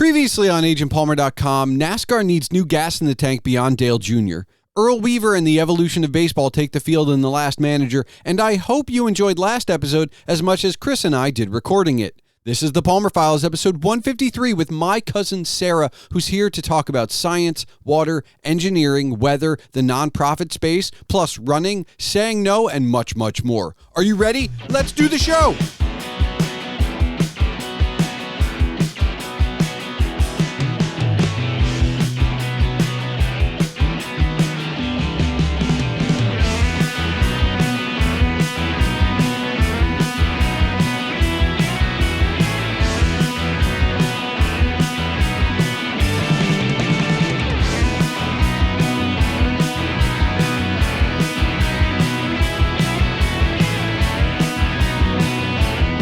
Previously on agentpalmer.com, NASCAR needs new gas in the tank beyond Dale Jr. Earl Weaver and the evolution of baseball take the field in The Last Manager, and I hope you enjoyed last episode as much as Chris and I did recording it. This is the Palmer Files, episode 153, with my cousin Sarah, who's here to talk about science, water, engineering, weather, the nonprofit space, plus running, saying no, and much, much more. Are you ready? Let's do the show!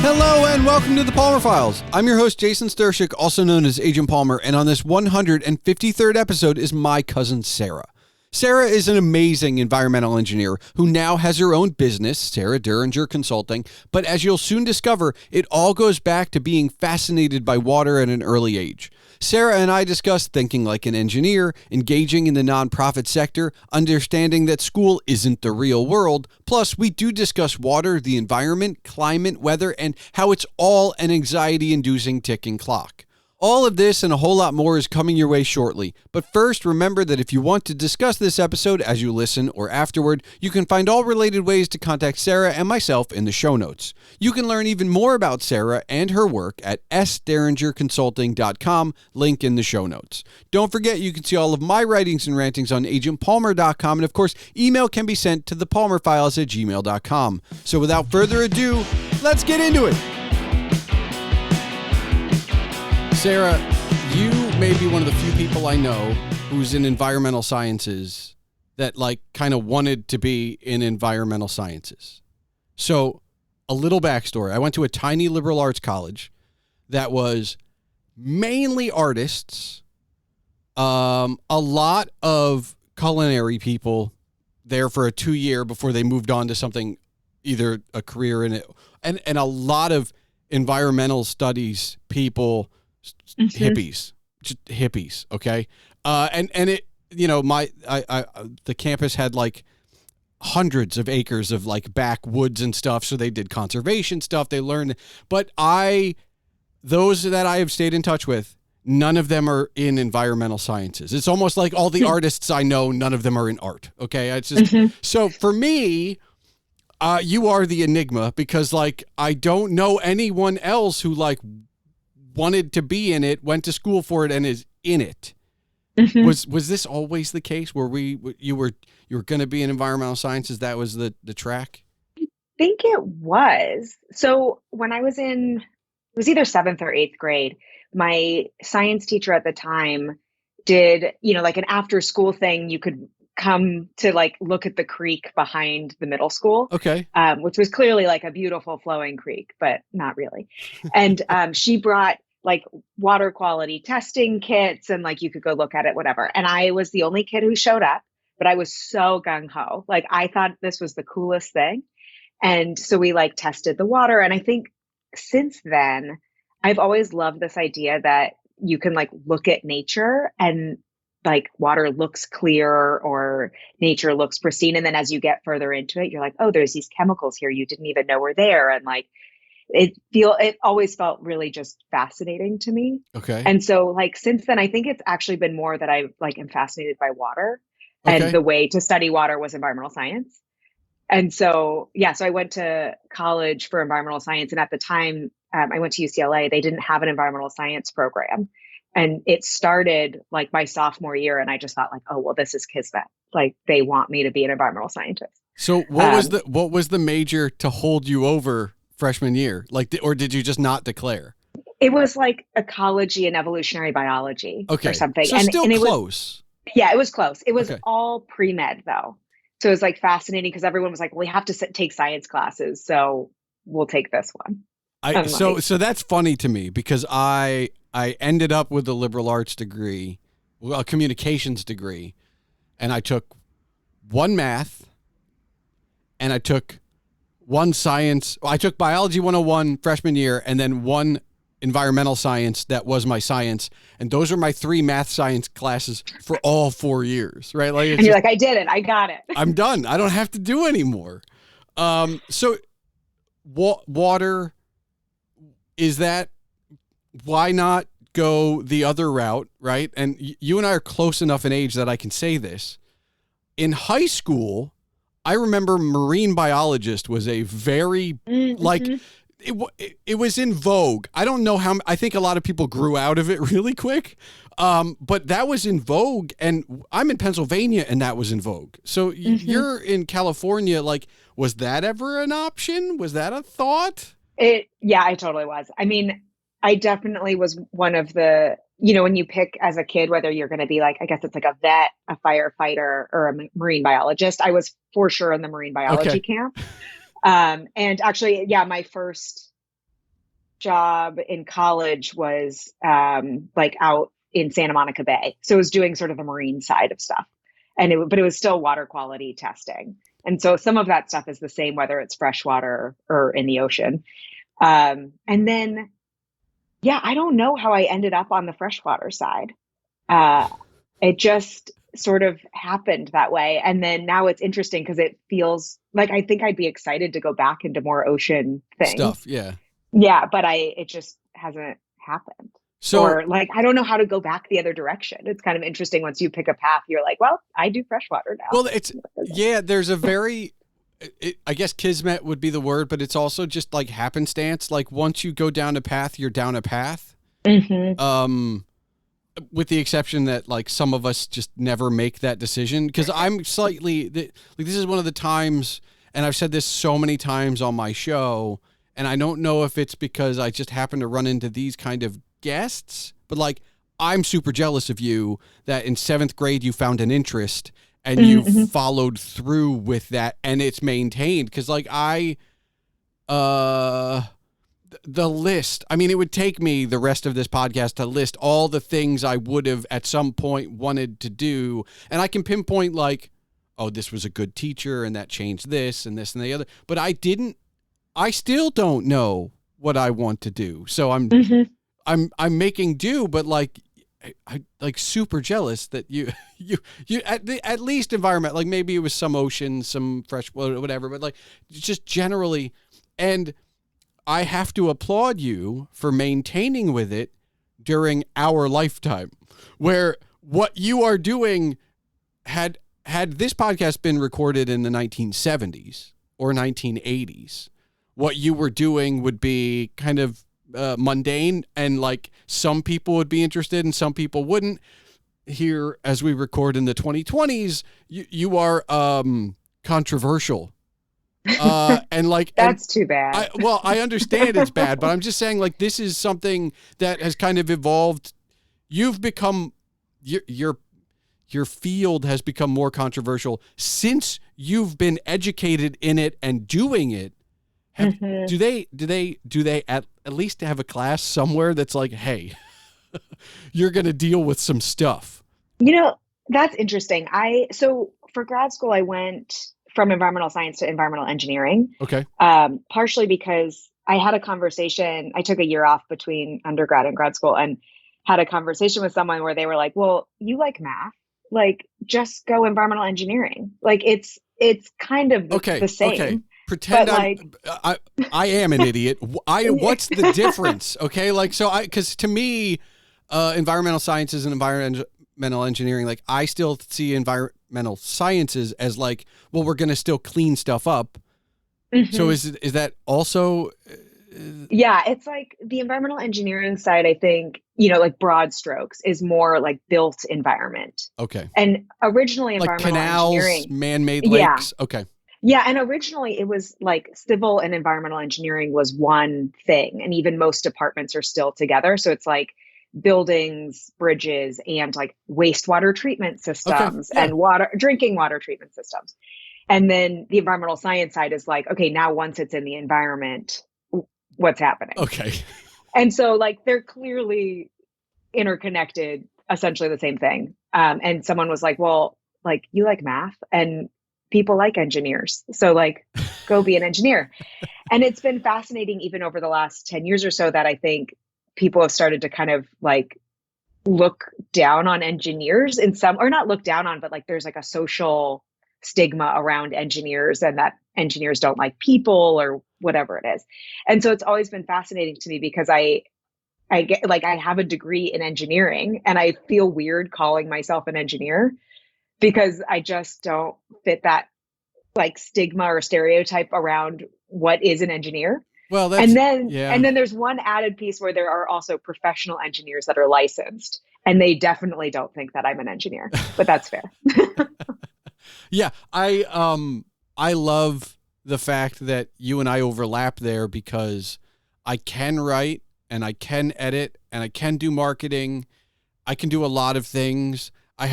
Hello and welcome to the Palmer Files. I'm your host, Jason Stershik, also known as Agent Palmer, and on this 153rd episode is my cousin Sarah. Sarah is an amazing environmental engineer who now has her own business, Sarah Diringer Consulting, but as you'll soon discover, it all goes back to being fascinated by water at an early age. Sarah and I discussed thinking like an engineer, engaging in the nonprofit sector, understanding that school isn't the real world. Plus, we do discuss water, the environment, climate, weather, and how it's all an anxiety-inducing ticking clock. All of this and a whole lot more is coming your way shortly. But first, remember that if you want to discuss this episode as you listen or afterward, you can find all related ways to contact Sarah and myself in the show notes. You can learn even more about Sarah and her work at sderingerconsulting.com, link in the show notes. Don't forget you can see all of my writings and rantings on agentpalmer.com, and of course, email can be sent to thepalmerfiles@gmail.com. So without further ado, let's get into it. Sarah, you may be one of the few people I know who's in environmental sciences that kind of wanted to be in environmental sciences. So a little backstory. I went to a tiny liberal arts college that was mainly artists, a lot of culinary people there for a 2-year before they moved on to something, either a career in it, and a lot of environmental studies people, hippies, just hippies. Okay. And it, the campus had hundreds of acres of backwoods and stuff. So they did conservation stuff. They learned, but those that I have stayed in touch with, none of them are in environmental sciences. It's almost like all the artists I know, none of them are in art. Okay. It's just, so for me, you are the enigma because I don't know anyone else who wanted to be in it, went to school for it, and is in it. Was this always the case? You were going to be in environmental sciences? That was the track? I think it was. So when I was it was either 7th or 8th grade, my science teacher at the time did, an after school thing. You could come to look at the creek behind the middle school. Okay. Which was clearly a beautiful flowing creek, but not really. And she brought water quality testing kits and you could go look at it, whatever. And I was the only kid who showed up, but I was so gung-ho. I thought this was the coolest thing. And so we tested the water. And I think since then, I've always loved this idea that you can look at nature and water looks clear or nature looks pristine. And then as you get further into it, you're oh, there's these chemicals here you didn't even know were there. And it always felt really just fascinating to me. Okay. And so since then, I think it's actually been more that I am fascinated by water. Okay. And the way to study water was environmental science. And so, so I went to college for environmental science. And at the time, I went to UCLA, they didn't have an environmental science program. And it started my sophomore year. And I just thought oh, well, this is kismet. They want me to be an environmental scientist. So what was the major to hold you over freshman year? Or did you just not declare? It was ecology and evolutionary biology or something. So still close. It was close. It was all pre-med though. So it was fascinating because everyone was well, we have to take science classes. So we'll take this one. So that's funny to me because I ended up with a liberal arts degree, a communications degree, and I took one math and I took one science. I took biology 101 freshman year and then one environmental science that was my science, and those are my 3 math science classes for all 4 years, right? Like, and you're like, I did it, I got it. I'm done. I don't have to do anymore. So water, is that, why not go the other route, right? And you and I are close enough in age that I can say this. In high school, I remember marine biologist was a very, like, it was in vogue. I don't know how, I think a lot of people grew out of it really quick. But that was in vogue, and I'm in Pennsylvania and that was in vogue. So you're in California. Like, was that ever an option? Was that a thought? Yeah, it totally was. I mean, I definitely was one of the, when you pick as a kid, whether you're going to be like, I guess it's like a vet, a firefighter, or a marine biologist. I was for sure in the marine biology camp. And actually, yeah, my first job in college was like out in Santa Monica Bay. So it was doing sort of the marine side of stuff. But it was still water quality testing. And so some of that stuff is the same, whether it's freshwater or in the ocean. And then, yeah, I don't know how I ended up on the freshwater side. It just sort of happened that way. And then now it's interesting because it feels like I think I'd be excited to go back into more ocean things. Stuff, yeah. Yeah, but it just hasn't happened. So, or like, I don't know how to go back the other direction. It's kind of interesting once you pick a path, you're like, well, I do freshwater now. Well, there's a very, I guess kismet would be the word, but it's also just like happenstance. Like once you go down a path, you're down a path. Mm-hmm. With the exception that like some of us just never make that decision. Because I'm slightly, like this is one of the times, and I've said this so many times on my show, and I don't know if it's because I just happen to run into these kind of guests, but like I'm super jealous of you that in 7th grade you found an interest and you followed through with that and it's maintained. Because like the list, I mean, it would take me the rest of this podcast to list all the things I would have at some point wanted to do, and I can pinpoint like, oh, this was a good teacher and that changed this and this and the other, but I still don't know what I want to do. So I'm making do, but like I like super jealous that you at least environment, like maybe it was some ocean, some fresh whatever, but like just generally. And I have to applaud you for maintaining with it during our lifetime, where what you are doing had this podcast been recorded in the 1970s or 1980s, what you were doing would be kind of mundane, and like some people would be interested and some people wouldn't. Here, as we record in the 2020s, you are controversial. And like that's too bad. I understand it's bad, but I'm just saying like this is something that has kind of evolved. You've become your field has become more controversial since you've been educated in it and doing it. Do they at least have a class somewhere that's like, hey, you're going to deal with some stuff? That's interesting. So for grad school, I went from environmental science to environmental engineering. Okay. Partially because I had a conversation. I took a year off between undergrad and grad school and had a conversation with someone where they were like, well, you like math, like just go environmental engineering. Like it's kind of the same. Okay. Pretend I am an idiot. What's the difference? Okay. Like, cause to me, environmental sciences and environmental engineering, like I still see environmental sciences as like, well, we're going to still clean stuff up. So is that also? Yeah, it's like the environmental engineering side, I think, like broad strokes is more like built environment. Okay. And originally like environmental canals, engineering, man-made lakes. Yeah. Okay. Yeah. And originally it was like civil and environmental engineering was one thing. And even most departments are still together. So it's like buildings, bridges, and like wastewater treatment systems and drinking water treatment systems. And then the environmental science side is like, okay, now once it's in the environment, what's happening? Okay. And so like they're clearly interconnected, essentially the same thing. And someone was like, well, like you like math and people like engineers. So like go be an engineer. And it's been fascinating even over the last 10 years or so that I think people have started to kind of like look down on engineers in some, or not look down on, but like there's like a social stigma around engineers and that engineers don't like people or whatever it is. And so it's always been fascinating to me because I get like, I have a degree in engineering and I feel weird calling myself an engineer because I just don't fit that like stigma or stereotype around what is an engineer. Well, and then there's one added piece where there are also professional engineers that are licensed and they definitely don't think that I'm an engineer, but that's fair. Yeah. I love the fact that you and I overlap there because I can write and I can edit and I can do marketing. I can do a lot of things. I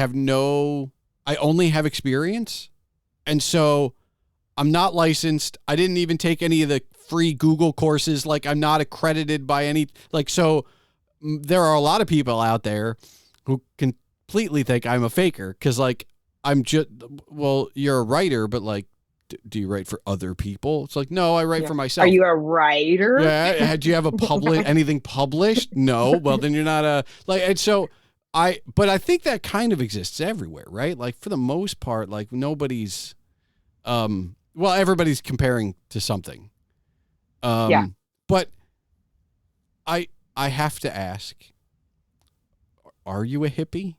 only have experience. And so I'm not licensed. I didn't even take any of the free Google courses. Like I'm not accredited by any, like, so there are a lot of people out there who completely think I'm a faker. Cause like, I'm just, well, you're a writer, but like, do you write for other people? It's like, no, I write for myself. Are you a writer? Yeah. Do you have anything published? No. Well, then you're not and so but I think that kind of exists everywhere, right? Like for the most part, like nobody's, everybody's comparing to something. But I have to ask, are you a hippie?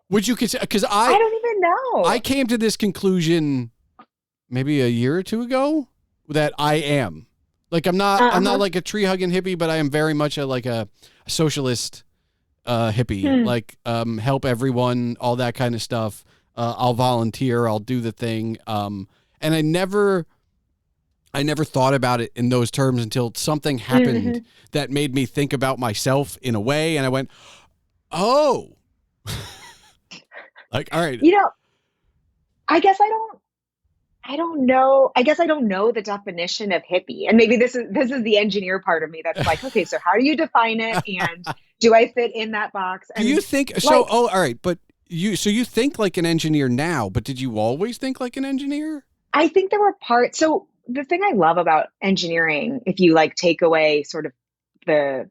Would you consider, because I don't even know. I came to this conclusion maybe a year or two ago that I am. Like I'm not like a tree hugging hippie, but I am very much a socialist hippie. Like help everyone, all that kind of stuff. I'll volunteer, I'll do the thing. And I never thought about it in those terms until something happened that made me think about myself in a way, and I went, oh. Like, all right. I guess I don't know. I guess I don't know the definition of hippie. And maybe this is the engineer part of me that's like, okay, so how do you define it? And do I fit in that box? And do you think so? Like, all right. But you think like an engineer now, but did you always think like an engineer? I think there were parts. So the thing I love about engineering, if you like take away sort of the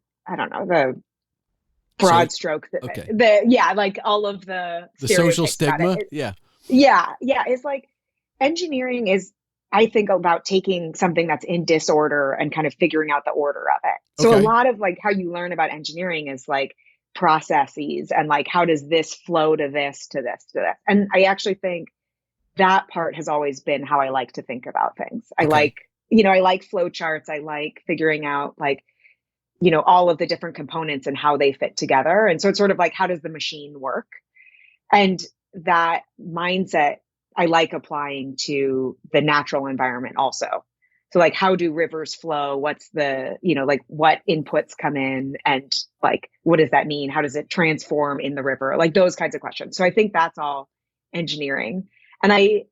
broad stroke, like all of the social stigma. It's like engineering is, I think, about taking something that's in disorder and kind of figuring out the order of it. So a lot of like how you learn about engineering is like processes and like, how does this flow to this, to this, to this? And I actually think that part has always been how I like to think about things. I like flow charts. I like figuring out like, all of the different components and how they fit together. And so it's sort of like, how does the machine work? And that mindset I like applying to the natural environment also. So like, how do rivers flow? What's the, like what inputs come in and like, what does that mean? How does it transform in the river? Like those kinds of questions. So I think that's all engineering. And I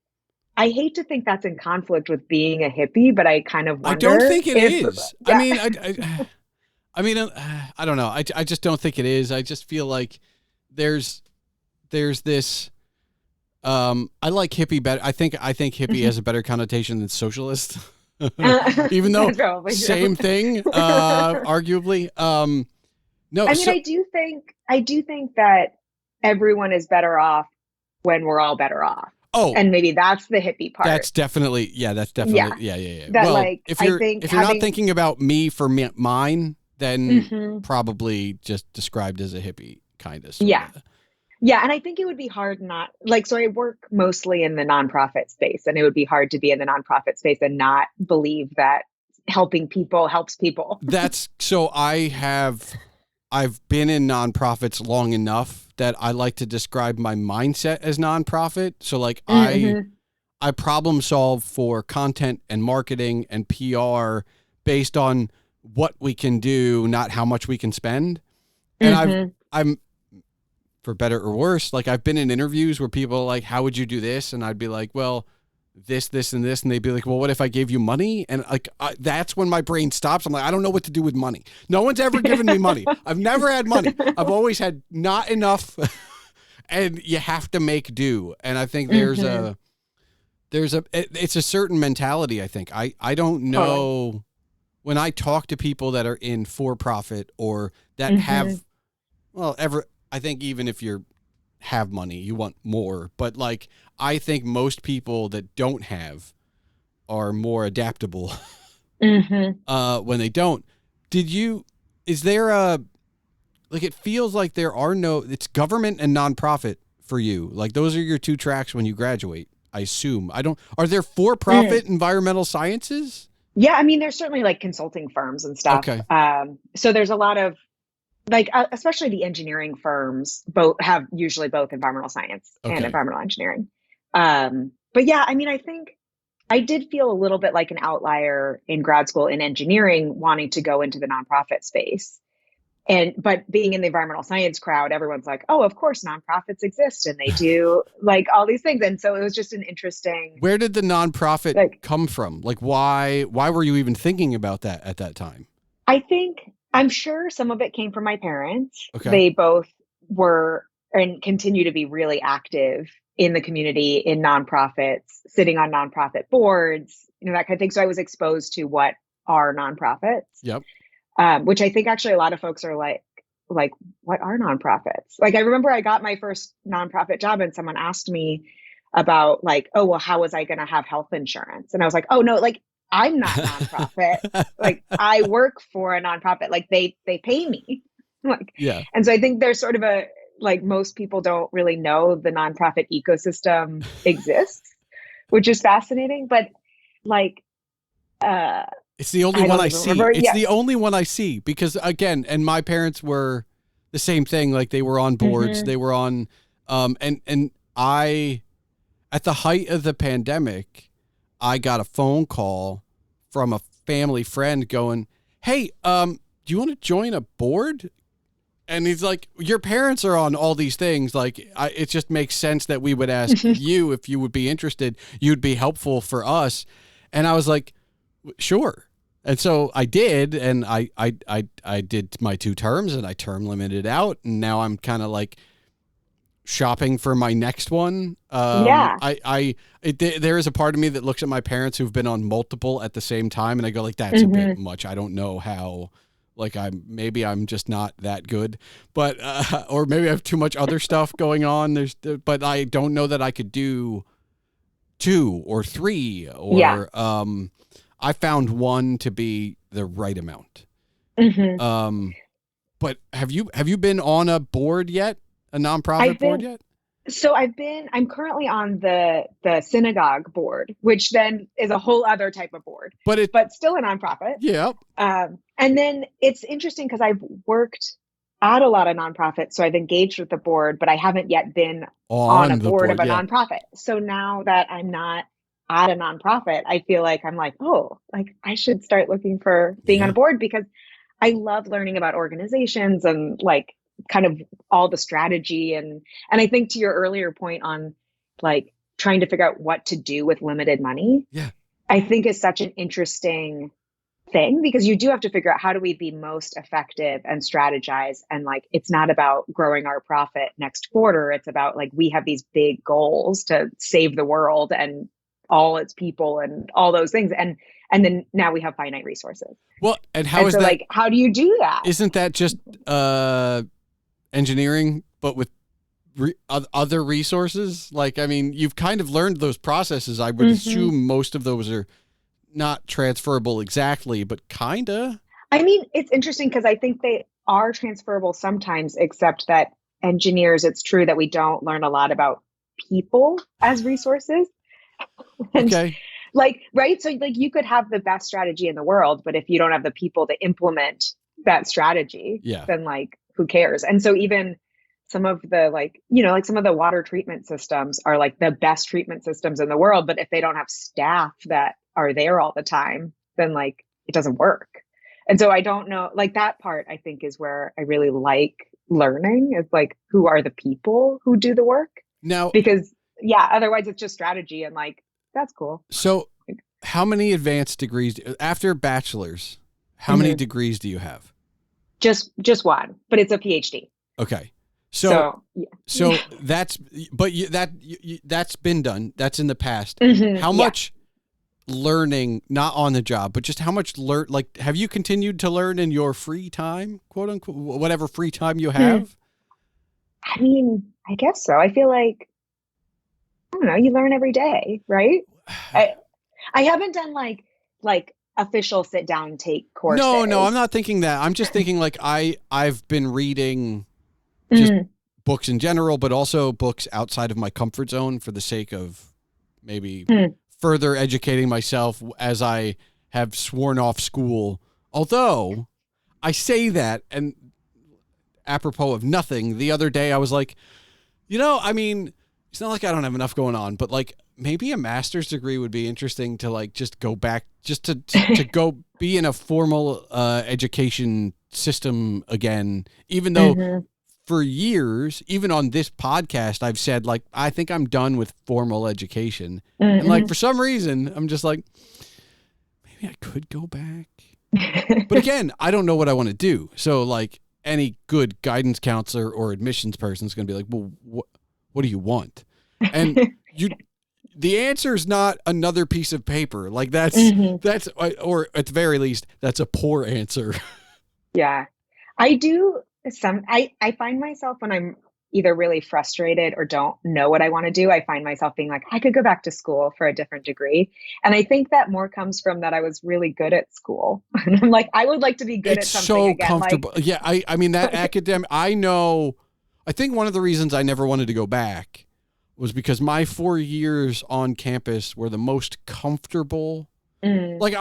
hate to think that's in conflict with being a hippie, but I kind of wonder. I don't think it is. Yeah. I don't know. I just don't think it is. I just feel like there's this, I like hippie better. I think hippie has a better connotation than socialist, even though same thing, arguably. No, I mean, I do think that everyone is better off when we're all better off. Oh, and maybe that's the hippie part. That's definitely. Yeah. That, well, like, if you're not thinking about me for mine, then probably just described as a hippie kind of. Yeah. Yeah. And I think it would be hard so I work mostly in the nonprofit space, and it would be hard to be in the nonprofit space and not believe that helping people helps people. So I've been in nonprofits long enough that I like to describe my mindset as nonprofit. So like I problem solve for content and marketing and PR based on what we can do, not how much we can spend. And I'm for better or worse, like I've been in interviews where people are like, how would you do this? And I'd be like, well, this, and this. And they'd be like, well, what if I gave you money? And like, that's when my brain stops. I'm like, I don't know what to do with money. No one's ever given me money. I've never had money. I've always had not enough and you have to make do. And I think it's a certain mentality. I think I don't know when I talk to people that are in for-profit or that have, well, I think even if you have money, you want more, but like, I think most people that don't have are more adaptable when they don't. Is there like, it feels like there are it's government and nonprofit for you. Like, those are your two tracks when you graduate, I assume. Are there for-profit environmental sciences? Yeah. I mean, there's certainly like consulting firms and stuff. Okay. So there's a lot of like, especially the engineering firms have usually both environmental science and environmental engineering. But yeah, I mean, I think I did feel a little bit like an outlier in grad school in engineering, wanting to go into the nonprofit space. But being in the environmental science crowd, everyone's like, oh, of course, nonprofits exist and they do like all these things. And so it was just an interesting. Where did the nonprofit come from? Like, why were you even thinking about that at that time? I'm sure some of it came from my parents. Okay. They both were and continue to be really active in the community, in nonprofits, sitting on nonprofit boards, that kind of thing. So I was exposed to what are nonprofits. Yep. Which I think actually a lot of folks are like, what are nonprofits? Like, I remember I got my first nonprofit job and someone asked me about like, oh, well, how was I going to have health insurance? And I was like, oh no, like I'm not nonprofit. Like I work for a nonprofit. Like they pay me. Like, yeah. And so I think there's sort of like most people don't really know the nonprofit ecosystem exists, which is fascinating. But like, it's the only one I see. It's the only one I see because, again, and my parents were the same thing. Like, they were on boards. They were on, and I, at the height of the pandemic, I got a phone call from a family friend going, hey, do you want to join a board? And he's like, your parents are on all these things. Like, it just makes sense that we would ask you if you would be interested. You'd be helpful for us. And I was like, sure. And so I did, and I did my 2 terms, and I term limited out, and now I'm kind of like shopping for my next one. There is a part of me that looks at my parents who've been on multiple at the same time, and I go like, that's a bit much. I don't know how. Like, maybe I'm just not that good, but or maybe I have too much other stuff going on. But I don't know that I could do 2 or 3 or I found one to be the right amount. But have you been on a board yet? A nonprofit board yet? So I'm currently on the synagogue board, which then is a whole other type of board, but still a nonprofit. Yeah. And then it's interesting because I've worked at a lot of nonprofits. So I've engaged with the board, but I haven't yet been on a board of a nonprofit. So now that I'm not at a nonprofit, I feel like I'm like, oh, like I should start looking for being on a board because I love learning about organizations and like kind of all the strategy. And I think to your earlier point on like trying to figure out what to do with limited money, I think is such an interesting thing because you do have to figure out how do we be most effective and strategize. And like, it's not about growing our profit next quarter. It's about like, we have these big goals to save the world and all its people and all those things. And then now we have finite resources. Well, and how is that? Like, how do you do that? Isn't that just engineering, but with other resources? Like, I mean, you've kind of learned those processes. I would assume most of those are not transferable exactly, but kinda. I mean, it's interesting because I think they are transferable sometimes, except that engineers, it's true that we don't learn a lot about people as resources. Okay. Like, right. So like you could have the best strategy in the world, but if you don't have the people to implement that strategy, then like, who cares? And so even some of the like, like some of the water treatment systems are like the best treatment systems in the world. But if they don't have staff that are there all the time, then like it doesn't work. And so I don't know, like that part I think is where I really like learning is like, who are the people who do the work? Now, because otherwise it's just strategy and like, that's cool. So how many advanced degrees after bachelor's, how many degrees do you have? Just one, but it's a PhD. Okay. So that's, but that's been done. That's in the past. How much learning, not on the job, but just how much like, have you continued to learn in your free time, quote unquote, whatever free time you have? I mean, I guess so. I feel like, I don't know, you learn every day, right? I I haven't done like official sit down take No, I'm courses. not thinking that. I'm just thinking like I've been reading just Mm, books in general, but also books outside of my comfort zone for the sake of maybe mm, further educating myself as I have sworn off school. Although I say that, and apropos of nothing, the other day I was like, I mean, it's not like I don't have enough going on, but like maybe a master's degree would be interesting to like just go back, just to go be in a formal education system again, even though mhm, for years, even on this podcast, I've said like, I think I'm done with formal education. And like, mhm. for some reason, I'm just like, maybe I could go back. But again, I don't know what I want to do. So like any good guidance counselor or admissions person is going to be like, well, what do you want? And the answer is not another piece of paper. Like Mhm. or at the very least, that's a poor answer. Yeah. I do I find myself when I'm either really frustrated or don't know what I want to do, I find myself being like, I could go back to school for a different degree. And I think that more comes from that I was really good at school. And I'm like, I would like to be good It's at something so again. comfortable. Yeah, I mean that Like, academic. I know. I think one of the reasons I never wanted to go back was because my 4 years on campus were the most comfortable. mm, Like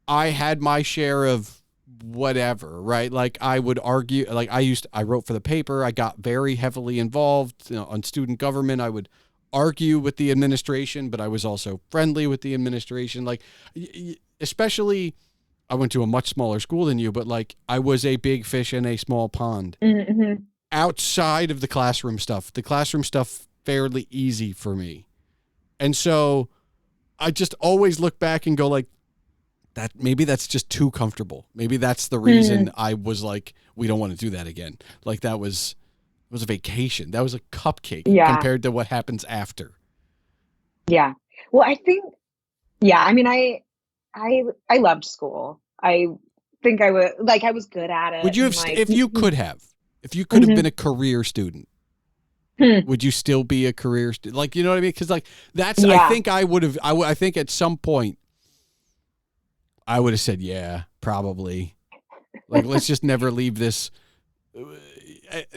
I had my share of whatever, right? Like I would argue, like I wrote for the paper. I got very heavily involved, on student government. I would argue with the administration, but I was also friendly with the administration. Like, especially, I went to a much smaller school than you, but like I was a big fish in a small pond mhm. outside of the classroom stuff. The classroom stuff fairly easy for me. And so I just always look back and go like, that maybe that's just too comfortable. Maybe that's the reason Mm, I was like, we don't want to do that again. Like that was it was a vacation. That was a cupcake yeah. compared to what happens after. Yeah. Well, I think, yeah, I mean, I loved school. I think I was good at Would it you and have like, if you could have been mhm. a career student, Hmm. would you still be a career student? Like, you know what I mean? Cuz like that's I Yeah. think I think at some point I would have said, yeah, probably. Like let's just never leave this.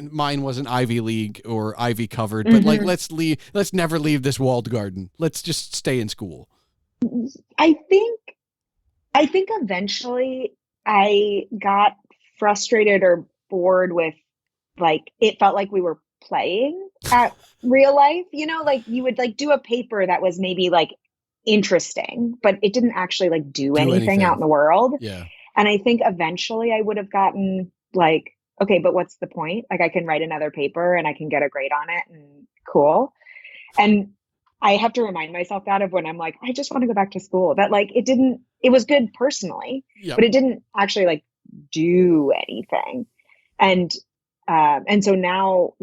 Mine wasn't Ivy League or Ivy covered, but like Mhm. let's never leave this walled garden. Let's just stay in school. I think I think eventually I got frustrated or bored with like it felt like we were playing at real life, like you would like do a paper that was maybe like interesting, but it didn't actually like do Do anything out anything. in the world. Yeah. And I think eventually I would have gotten like, okay, but what's the point? Like I can write another paper and I can get a grade on it and cool. And I have to remind myself that of when I'm like, I just want to go back to school. That like it was good personally, Yep. but it didn't actually like do anything. And and so now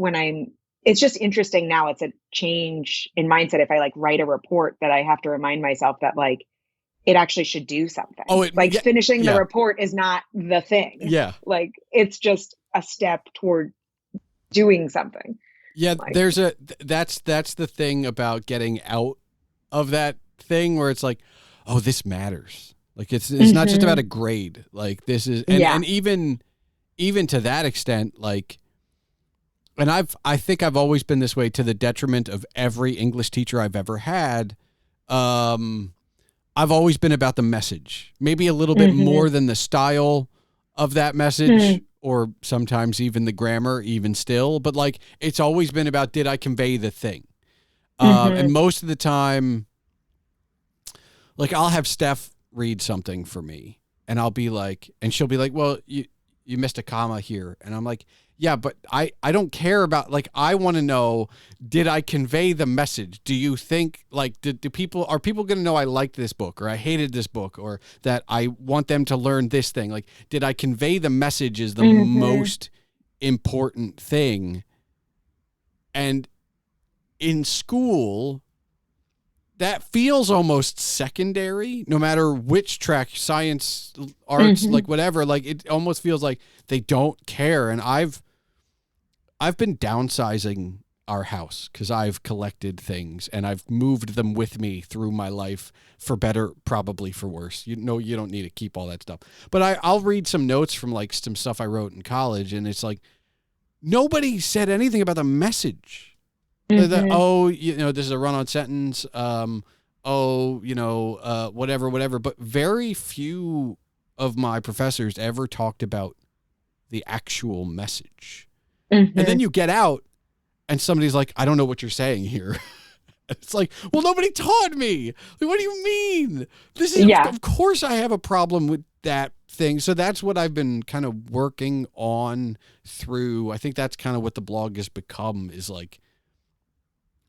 it's just interesting now. It's a change in mindset. If I like write a report that I have to remind myself that like it actually should do Oh, something. Like finishing the yeah. report is not the thing. Yeah. Like it's just a step toward doing something. Yeah, Like, that's the thing about getting out of that thing where it's like, oh, this matters. Like it's not just about mhm. a grade. Like this is Yeah. and even to that extent, like, and I think I've always been this way to the detriment of every English teacher I've ever had. Um I've always been about the message, maybe a little bit Mhm. more than the style of that message, Mhm. or sometimes even the grammar, even still. But like, it's always been about, did I convey the thing? And Mhm. most of the time, like, I'll have Steph read something for me, and I'll be like, and she'll be like, well, you missed a comma here, and I'm like, yeah, but I don't care about, like, I want to know, did I convey the message? Do you think, like, are people going to know I liked this book or I hated this book or that I want them to learn this thing? Like, did I convey the message is the Mhm. most important thing. And in school, that feels almost secondary, no matter which track, science, arts, like whatever, like it almost feels like they don't care. And I've been downsizing our house because I've collected things and I've moved them with me through my life, for better, probably for worse. You know, you don't need to keep all that stuff. But I'll read some notes from like some stuff I wrote in college, and it's like nobody said anything about the message. Oh, you know, this is a run-on sentence. Whatever. But very few of my professors ever talked about the actual message. And then you get out and somebody's like, I don't know what you're saying here. It's like, well, nobody taught me. Like, what do you mean? This is, of course I have a problem with that thing. So that's what I've been kind of working on through. I think that's kind of what the blog has become, is like,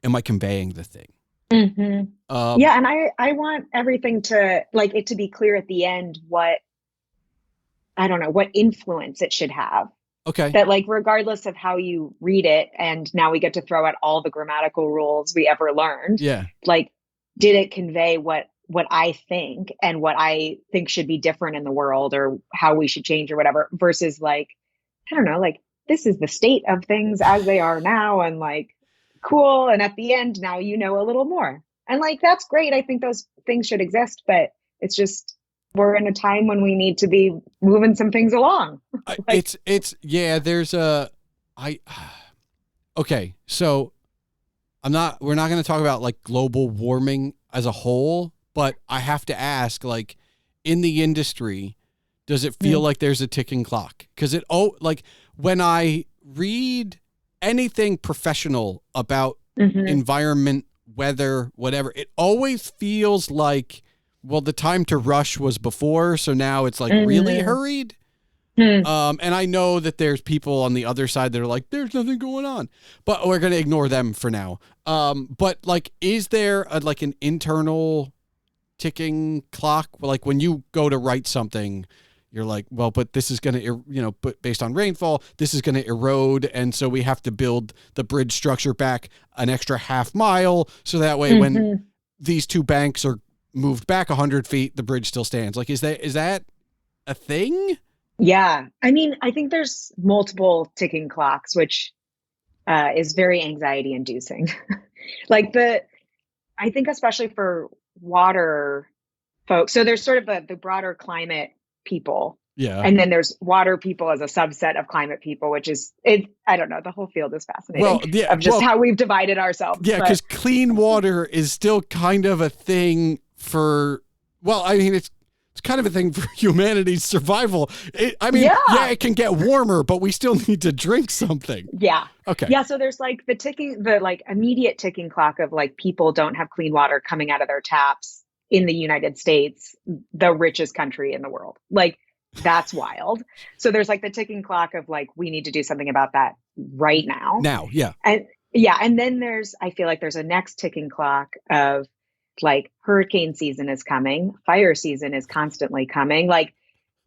am I conveying the thing? And I want everything to, like, it to be clear at the end what influence it should have. Okay. That, like, regardless of how you read it, and now we get to throw out all the grammatical rules we ever learned. Yeah. Like, did it convey what I think and what I think should be different in the world, or how we should change or whatever, versus like, I don't know, like, this is the state of things as they are now, and like, cool. And at the end, now you know a little more. And like, that's great. I think those things should exist, but it's just, we're in a time when we need to be moving some things along. Like, okay. So we're not going to talk about like global warming as a whole, but I have to ask, like, in the industry, does it feel like there's a ticking clock? Because like when I read anything professional about environment, weather, whatever, it always feels like, well, the time to rush was before, so now it's like really hurried. And I know that there's people on the other side that are like, there's nothing going on, but we're going to ignore them for now. But like, is there like an internal ticking clock? Like when you go to write something, you're like, well, but this is going to, but based on rainfall, this is going to erode. And so we have to build the bridge structure back an extra half mile. So that way, when these two banks are moved back 100 feet, the bridge still stands. Like, is that a thing? Yeah. I mean, I think there's multiple ticking clocks, which is very anxiety inducing. Like I think especially for water folks, so there's sort of the broader climate people. Yeah. And then there's water people as a subset of climate people, which is, I don't know, the whole field is fascinating of just how we've divided ourselves. Yeah, because clean water is still kind of a thing for, well, I mean, it's kind of a thing for humanity's survival. It can get warmer, but we still need to drink something. Yeah. Okay. Yeah, so there's like the like immediate ticking clock of like, people don't have clean water coming out of their taps in the United States, the richest country in the world. Like, that's wild. So there's like the ticking clock of like, we need to do something about that right now. Yeah. And then I feel like there's a next ticking clock of like, hurricane season is coming, fire season is constantly coming. Like,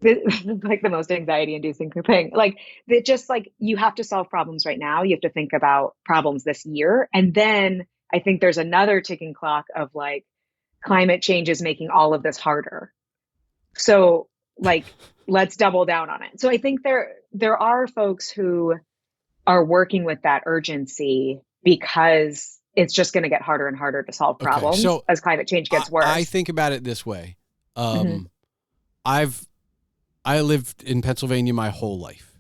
like the most anxiety inducing thing. Like, that just like, you have to solve problems right now. You have to think about problems this year. And then I think there's another ticking clock of like, climate change is making all of this harder. So like, let's double down on it. So I think there are folks who are working with that urgency, because it's just going to get harder and harder to solve problems as climate change gets worse. I think about it this way. I lived in Pennsylvania my whole life.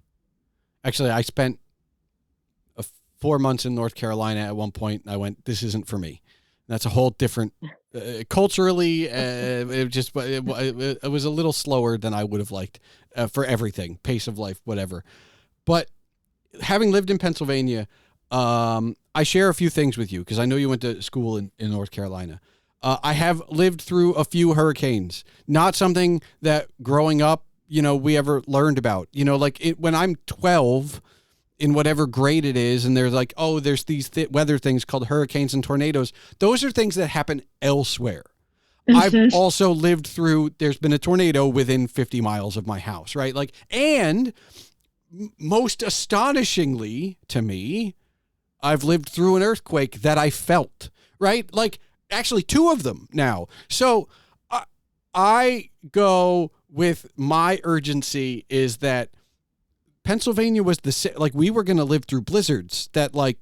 Actually, I spent 4 months in North Carolina at one point, and I went, this isn't for me. That's a whole different, culturally, it was a little slower than I would have liked for everything, pace of life, whatever. But having lived in Pennsylvania, I share a few things with you because I know you went to school in North Carolina. I have lived through a few hurricanes, not something that growing up, we ever learned about, like when I'm 12 in whatever grade it is, and there's like, oh, there's these weather things called hurricanes and tornadoes. Those are things that happen elsewhere. I've also lived through, there's been a tornado within 50 miles of my house, right? Like, and most astonishingly to me, I've lived through an earthquake that I felt, right? Like, actually 2 of them now. So I go with my urgency is that Pennsylvania was like we were going to live through blizzards that like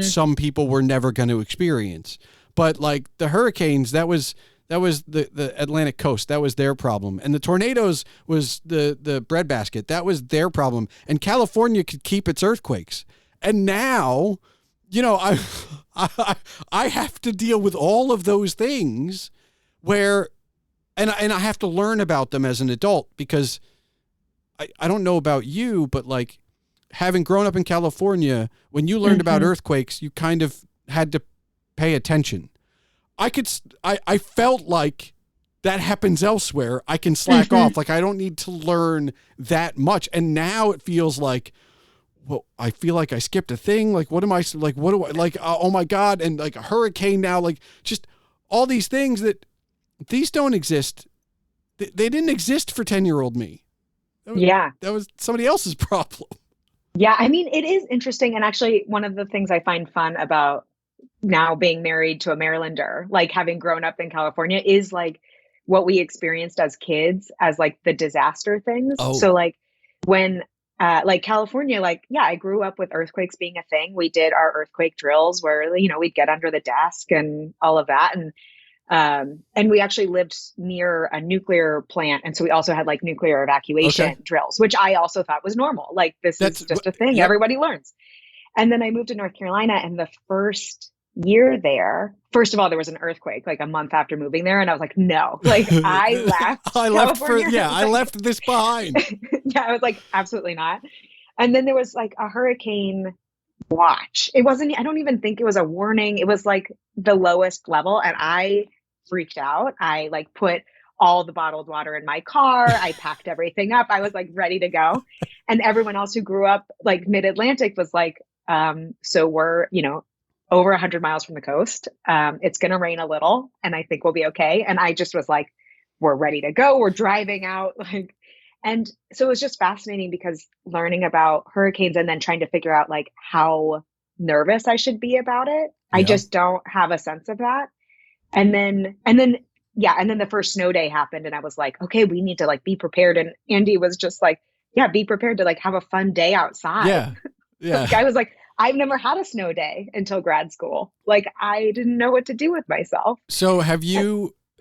some people were never going to experience. But like the hurricanes, that was the Atlantic coast. That was their problem. And the tornadoes was the breadbasket. That was their problem. And California could keep its earthquakes. And now, you know, I have to deal with all of those things where, and I have to learn about them as an adult because I don't know about you, but like having grown up in California, when you learned about earthquakes, you kind of had to pay attention. I felt like that happens elsewhere. I can slack off. Like I don't need to learn that much. And now it feels like, well, I feel like I skipped a thing. Like, what am I like? What do I like? Oh my God. And like a hurricane now, like just all these things that these don't exist. They didn't exist for 10-year-old me. That was somebody else's problem. Yeah. I mean, it is interesting. And actually one of the things I find fun about now being married to a Marylander, like having grown up in California, is like what we experienced as kids as like the disaster things. Oh. So like when like California, like, yeah, I grew up with earthquakes being a thing. We did our earthquake drills where, you know, we'd get under the desk and all of that. And we actually lived near a nuclear plant. And so we also had like nuclear evacuation drills, which I also thought was normal. Like this is just a thing everybody learns. And then I moved to North Carolina, and the first year there, first of all, there was an earthquake like a month after moving there. And I was like, no, like I left. I left this behind. Yeah, I was like, absolutely not. And then there was like a hurricane watch. It wasn't, I don't even think it was a warning. It was like the lowest level. And I freaked out. I like put all the bottled water in my car. I packed everything up. I was like ready to go. And everyone else who grew up like mid-Atlantic was like, so we're, you know, over 100 miles from the coast. It's going to rain a little and I think we'll be okay. And I just was like, we're ready to go. We're driving out. Like, and so it was just fascinating because learning about hurricanes and then trying to figure out like how nervous I should be about it. I just don't have a sense of that. And then the first snow day happened and I was like, okay, we need to like be prepared. And Andy was just like, yeah, be prepared to like have a fun day outside. Yeah. Yeah. Like, I was like, I've never had a snow day until grad school. Like I didn't know what to do with myself. So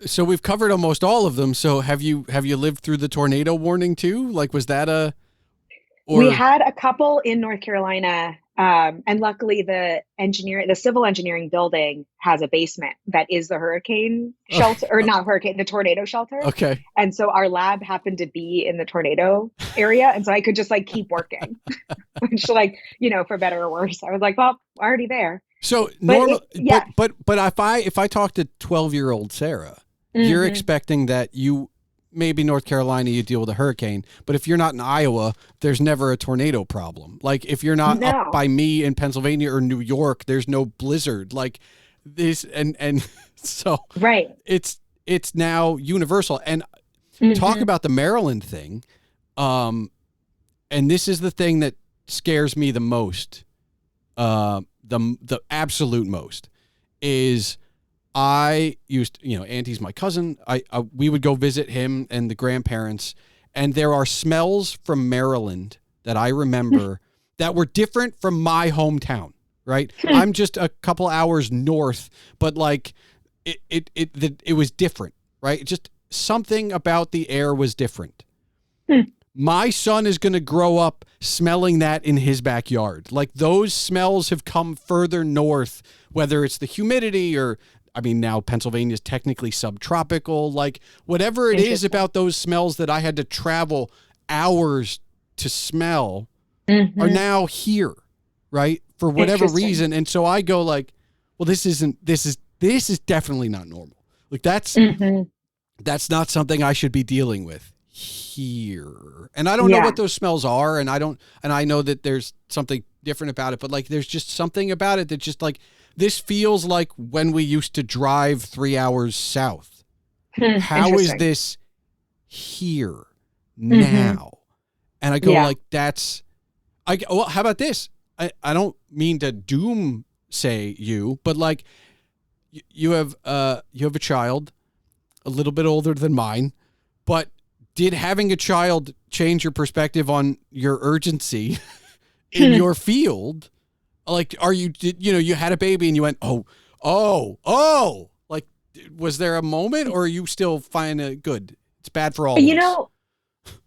so we've covered almost all of them. So have you lived through the tornado warning too? Like, was that we had a couple in North Carolina. And luckily the civil engineering building has a basement that is the hurricane shelter, or not hurricane, the tornado shelter. Okay. And so our lab happened to be in the tornado area. And so I could just like keep working, which like, you know, for better or worse, I was like, well, already there. So normal, but if I talk to 12-year-old Sarah, you're expecting that maybe North Carolina, you deal with a hurricane, but if you're not in Iowa, there's never a tornado problem. Like if you're not up by me in Pennsylvania or New York, there's no blizzard like this. And so right. It's now universal. And talk about the Maryland thing. And this is the thing that scares me the most. The absolute most is I used, you know, Auntie's my cousin. We would go visit him and the grandparents, and there are smells from Maryland that I remember that were different from my hometown, right? I'm just a couple hours north, but like it was different, right? Just something about the air was different. My son is going to grow up smelling that in his backyard. Like those smells have come further north, whether it's the humidity or, I mean, now Pennsylvania is technically subtropical, like whatever it is about those smells that I had to travel hours to smell are now here, right? For whatever reason. And so I go like, well, this is definitely not normal. Like that's not something I should be dealing with here. And I don't know what those smells are. And I know that there's something different about it, but like, there's just something about it that just like, this feels like when we used to drive 3 hours south. How is this here now? And I go like, well, how about this? I don't mean to doom say you, but like you have a child a little bit older than mine, but did having a child change your perspective on your urgency in your field? Like, you had a baby and you went, oh, like, was there a moment, or are you still find it good? It's bad for all of us.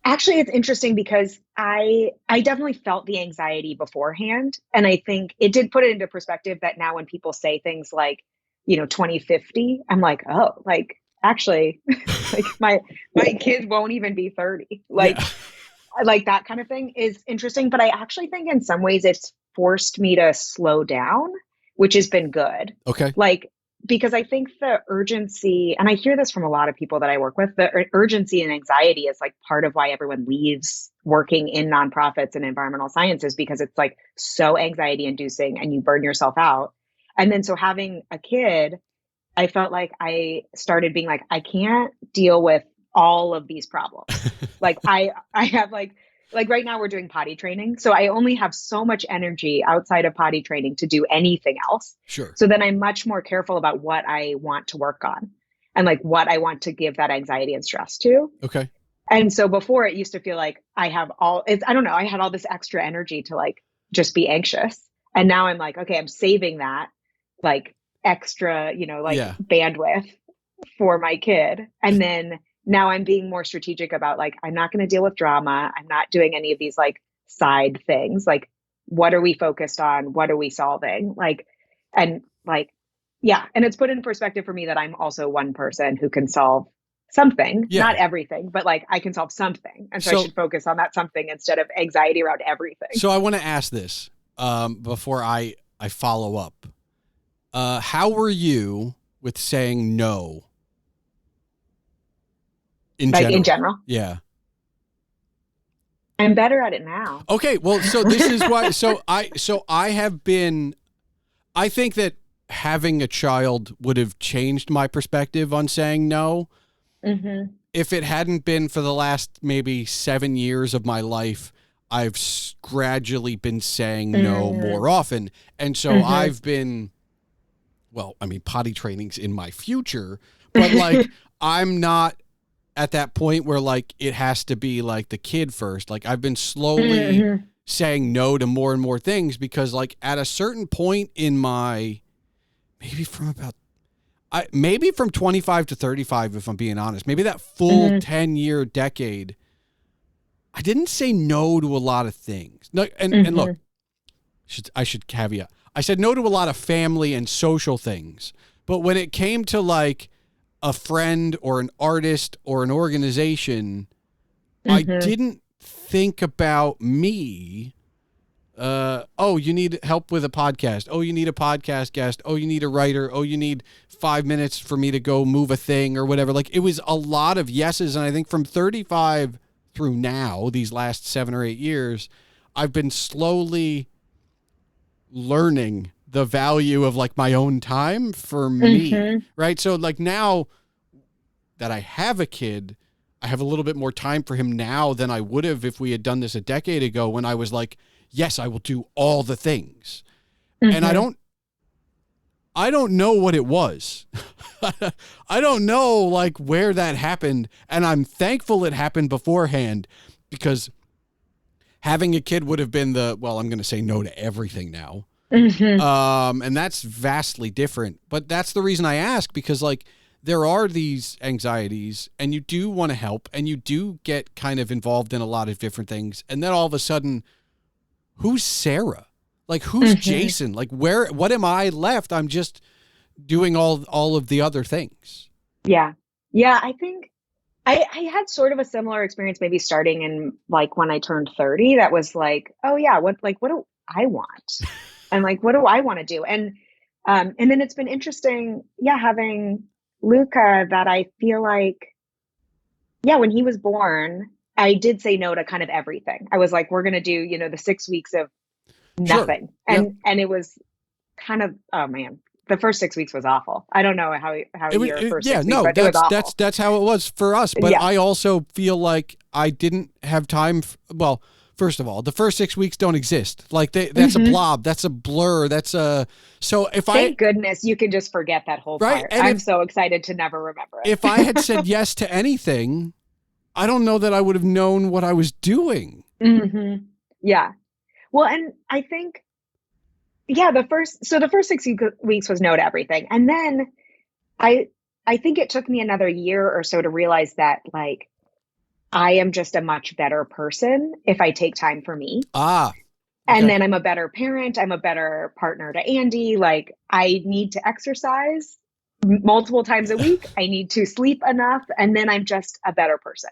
Actually, it's interesting because I definitely felt the anxiety beforehand. And I think it did put it into perspective that now when people say things like, 2050, I'm like, oh, like, actually, like my kids won't even be 30. Like that kind of thing is interesting. But I actually think in some ways it's forced me to slow down, which has been good. Okay. Like, because I think the urgency, and I hear this from a lot of people that I work with, the urgency and anxiety is like part of why everyone leaves working in nonprofits and environmental sciences, because it's like so anxiety inducing and you burn yourself out. And then so having a kid, I felt like I started being like, I can't deal with all of these problems. Like I have like right now we're doing potty training. So I only have so much energy outside of potty training to do anything else. Sure. So then I'm much more careful about what I want to work on and like what I want to give that anxiety and stress to. Okay. And so before it used to feel like I had all this extra energy to like just be anxious. And now I'm like, okay, I'm saving that like extra, bandwidth for my kid. And then now I'm being more strategic about like, I'm not going to deal with drama. I'm not doing any of these like side things. Like, what are we focused on? What are we solving? And it's put in perspective for me that I'm also one person who can solve something, not everything, but like I can solve something. And so I should focus on that something instead of anxiety around everything. So I want to ask this before I follow up. How were you with saying no? In general? Yeah. I'm better at it now. Okay. Well, so this is why, I think that having a child would have changed my perspective on saying no. Mm-hmm. If it hadn't been for the last maybe 7 years of my life, I've gradually been saying no more often. And so I've been, potty training's in my future, but like, I'm not at that point where like it has to be like the kid first. Like I've been slowly saying no to more and more things because like at a certain point in my, maybe from 25 to 35, if I'm being honest, maybe that full 10-year decade, I didn't say no to a lot of things. No, and look, I should caveat. I said no to a lot of family and social things. But when it came to like a friend or an artist or an organization, I didn't think about me. You need help with a podcast. Oh, you need a podcast guest. Oh, you need a writer. Oh, you need 5 minutes for me to go move a thing or whatever. Like it was a lot of yeses. And I think from 35 through now, these last 7 or 8 years, I've been slowly learning the value of like my own time for me. Right. So like now that I have a kid, I have a little bit more time for him now than I would have if we had done this a decade ago when I was like, yes, I will do all the things. And I don't know what it was. I don't know like where that happened. And I'm thankful it happened beforehand because having a kid would have been I'm going to say no to everything now. And that's vastly different, but that's the reason I ask, because like there are these anxieties and you do want to help and you do get kind of involved in a lot of different things. And then all of a sudden, who's Sarah? Like who's Jason? Like what am I left? I'm just doing all of the other things. Yeah. Yeah. I think I had sort of a similar experience, maybe starting in like when I turned 30, that was like, oh yeah, what do I want? And like, what do I want to do? And then it's been interesting, having Luca, that I feel like, when he was born, I did say no to kind of everything. I was like, we're going to do, the 6 weeks of nothing. Sure. And it was kind of, oh man, the first 6 weeks was awful. I don't know how your first 6 weeks, but it was awful. That's how it was for us. But I also feel like I didn't have time. First of all, the first 6 weeks don't exist. Like that's a blob. That's a blur. So Thank goodness you can just forget that whole right. part. And I'm so excited to never remember it. If I had said yes to anything, I don't know that I would have known what I was doing. Mm-hmm. Yeah. Well, and I think, the first 6 weeks was no to everything. And then I think it took me another year or so to realize that like, I am just a much better person if I take time for me. Okay. And then I'm a better parent. I'm a better partner to Andy. Like I need to exercise multiple times a week. I need to sleep enough. And then I'm just a better person.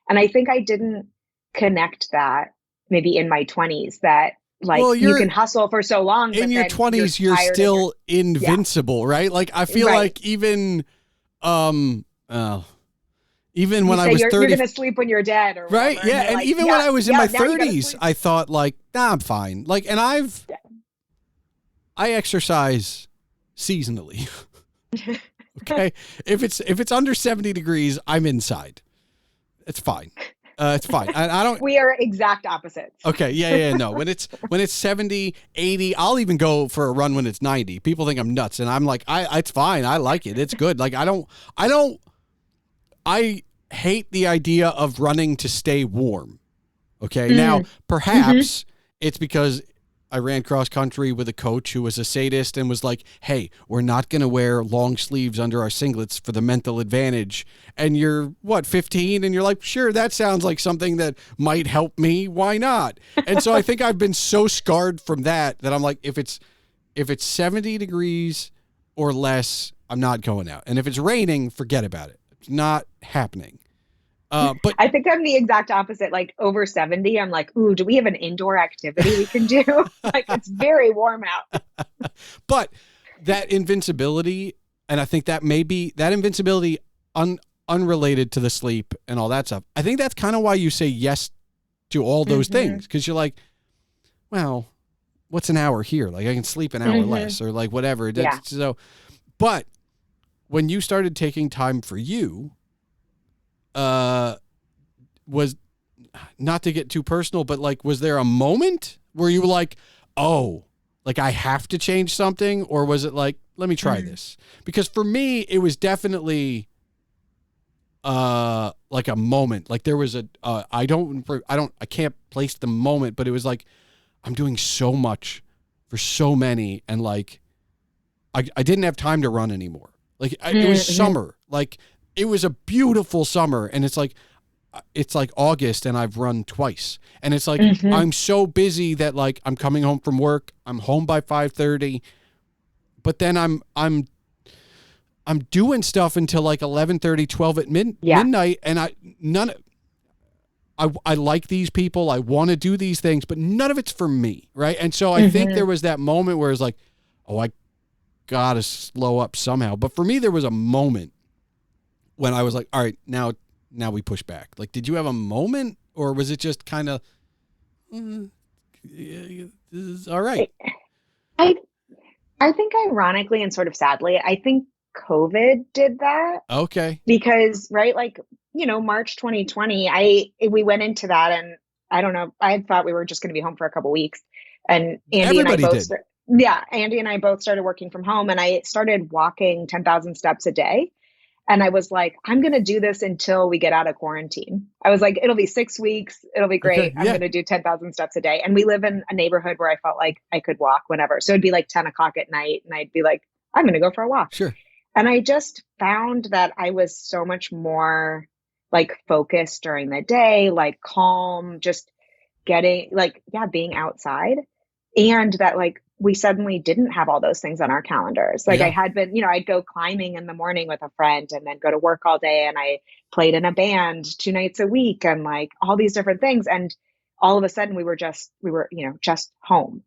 And I think I didn't connect that maybe in my 20s that like you can hustle for so long. In your 20s, you're still invincible, right? Like I feel like even when I was 30, you're going to sleep when you're dead, or whatever, right? Yeah, and like, even when I was in my 30s, I thought like, nah, I'm fine. Like, and I exercise seasonally. Okay, if it's under 70 degrees, I'm inside. It's fine. It's fine. I don't. We are exact opposites. Okay. Yeah. No. When it's 70, 80, I'll even go for a run when it's 90. People think I'm nuts, and I'm like, it's fine. I like it. It's good. Like I hate the idea of running to stay warm. Okay. Now, perhaps it's because I ran cross country with a coach who was a sadist and was like, hey, we're not going to wear long sleeves under our singlets for the mental advantage. And you're 15? And you're like, sure, that sounds like something that might help me. Why not? And so I think I've been so scarred from that I'm like, if it's 70 degrees or less, I'm not going out. And if it's raining, forget about it. It's not happening. But I think I'm the exact opposite. Like over 70, I'm like, ooh, do we have an indoor activity we can do? Like it's very warm out. But that invincibility, and I think that maybe that invincibility unrelated to the sleep and all that stuff. I think that's kind of why you say yes to all those things, because you're like, well, what's an hour here? Like I can sleep an hour less or like whatever. Yeah. So, but when you started taking time for you, was not to get too personal, but like, was there a moment where you were like, oh, like I have to change something? Or was it like, let me try this? Because for me, it was definitely, like a moment. Like there was I can't place the moment, but it was like, I'm doing so much for so many. And like, I didn't have time to run anymore. Like it was summer. Like it was a beautiful summer, and it's like August and I've run twice. And it's like, I'm so busy that like I'm coming home from work. I'm home by 5:30, but then I'm doing stuff until like 11:30, 12 at midnight. And I like these people. I want to do these things, but none of it's for me. Right. And so I think there was that moment where it's like, oh, I gotta slow up somehow. But for me, there was a moment when I was like, all right, now we push back. Like, did you have a moment, or was it just kind of, this is all right? I think ironically and sort of sadly, I think COVID did that. Okay. Because, right, like, March 2020, we went into that, and I don't know, I had thought we were just going to be home for a couple weeks, and Andy and I both, Andy and I both started working from home, and I started walking 10,000 steps a day. And I was like, I'm going to do this until we get out of quarantine. I was like, it'll be 6 weeks. It'll be great. I'm going to do 10,000 steps a day. And we live in a neighborhood where I felt like I could walk whenever. So it'd be like 10 o'clock at night, and I'd be like, I'm going to go for a walk. Sure. And I just found that I was so much more like focused during the day, like calm, just getting like, being outside. And that like, we suddenly didn't have all those things on our calendars. Like I had been, I'd go climbing in the morning with a friend and then go to work all day. And I played in a band 2 nights a week and like all these different things. And all of a sudden we were just home.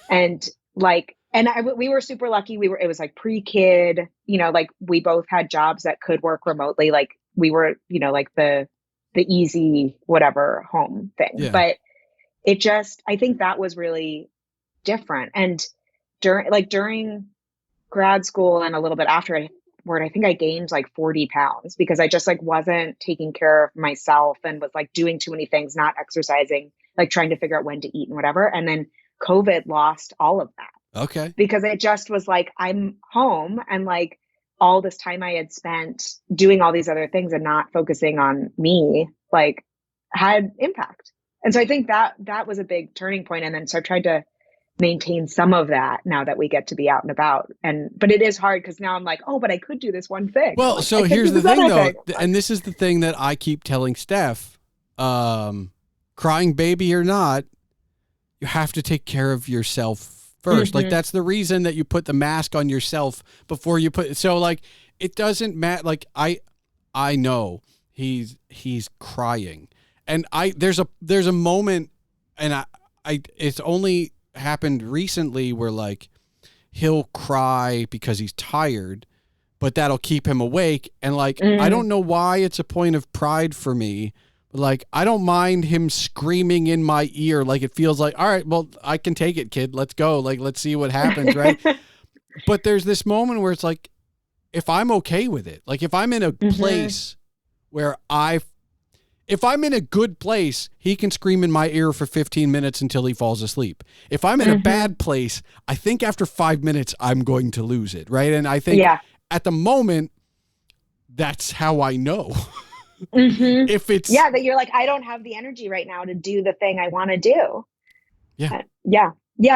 And like, we were super lucky. It was like pre-kid, like we both had jobs that could work remotely. Like we were, like the easy, whatever home thing. Yeah. But I think that was really different. And during grad school and a little bit afterward, I think I gained like 40 pounds because I just like wasn't taking care of myself and was like doing too many things, not exercising like trying to figure out when to eat and whatever. And then COVID lost all of that. Okay. Because it just was like, I'm home, and like all this time I had spent doing all these other things and not focusing on me, like had impact. And so I think that was a big turning point. And then so I tried to maintain some of that now that we get to be out and about. But it is hard because now I'm like, oh, but I could do this one thing. Well, like, so here's the thing though, and this is the thing that I keep telling Steph, crying baby or not, you have to take care of yourself first. Like that's the reason that you put the mask on yourself before you put, so like, it doesn't matter. Like I know he's crying, and there's a moment, and I it's only happened recently where like he'll cry because he's tired, but that'll keep him awake. And like, I don't know why it's a point of pride for me, but like, I don't mind him screaming in my ear. Like it feels like, all right, well, I can take it, kid. Let's go. Like, let's see what happens. Right. But there's this moment where it's like, if I'm okay with it, like if I'm in a place where if I'm in a good place, he can scream in my ear for 15 minutes until he falls asleep. If I'm in a bad place, I think after 5 minutes, I'm going to lose it. Right. And I think at the moment, that's how I know. If it's. Yeah, that you're like, I don't have the energy right now to do the thing I want to do. Yeah. Yeah.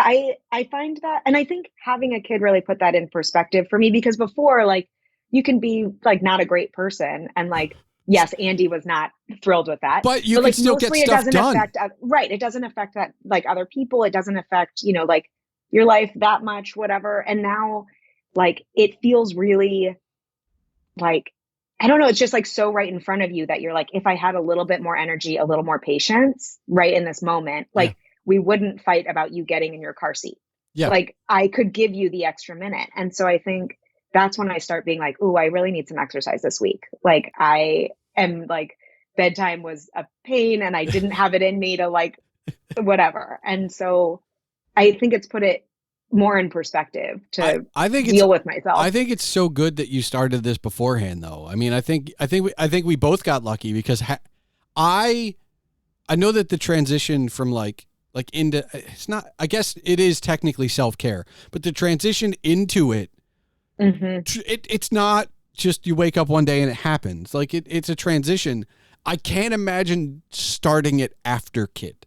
I find that. And I think having a kid really put that in perspective for me, because before, like, you can be like not a great person and like, yes, Andy was not thrilled with that. But you can like, still get stuff done. It doesn't affect that, like other people. It doesn't affect, like your life that much, whatever. And now like, it feels really like, I don't know. It's just like so right in front of you that you're like, if I had a little bit more energy, a little more patience right in this moment, like we wouldn't fight about you getting in your car seat. Yeah. Like I could give you the extra minute. And so I think that's when I start being like, oh, I really need some exercise this week. Like I am like, bedtime was a pain and I didn't have it in me to like, whatever. And so I think it's put it more in perspective to I think deal with myself. I think it's so good that you started this beforehand though. I mean, I think we both got lucky because I know that the transition from like into, it's not, I guess it is technically self-care, but the transition into it, it's not just you wake up one day and it happens. Like it's a transition. I can't imagine starting it after kid.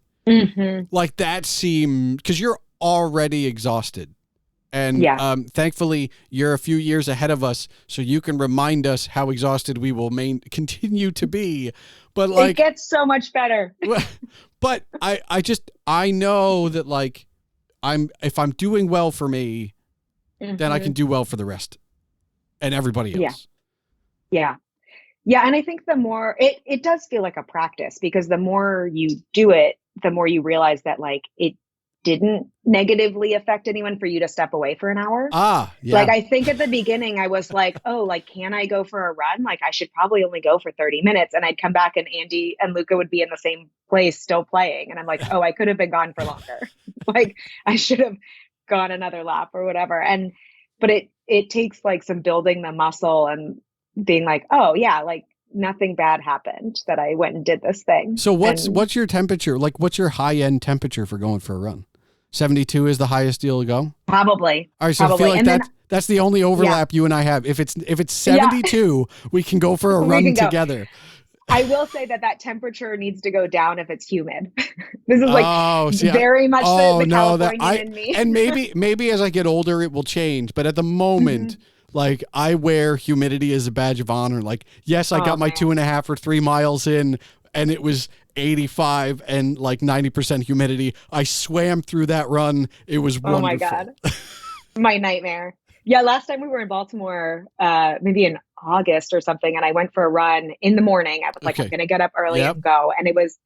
Like that seemed, because you're already exhausted. And thankfully, you're a few years ahead of us, so you can remind us how exhausted we will continue to be. But like, it gets so much better. But I know that like if I'm doing well for me, then I can do well for the rest and everybody else. Yeah. And I think the more it does feel like a practice, because the more you do it, the more you realize that like it didn't negatively affect anyone for you to step away for an hour. Like I think at the beginning I was like, oh, like, can I go for a run? Like I should probably only go for 30 minutes. And I'd come back and Andy and Luca would be in the same place still playing. And I'm like, oh, I could have been gone for longer. Like I should have gone another lap or whatever. But it takes like some building the muscle and being like, oh yeah, like nothing bad happened that I went and did this thing. So what's your temperature? Like what's your high end temperature for going for a run? 72 is the highest you'll go? Probably. All right, so I feel like that's the only overlap you and I have. If it's 72, we can go for a run together. I will say that temperature needs to go down if it's humid. This is like very much the Californian in me. And maybe as I get older, it will change. But at the moment, like I wear humidity as a badge of honor. Like, yes, I got my 2.5 or 3 miles in and it was 85 and like 90% humidity. I swam through that run. It was wonderful. Oh my God. My nightmare. Yeah. Last time we were in Baltimore, maybe in August or something, and I went for a run in the morning. I was like, I'm going to get up early and go. And it was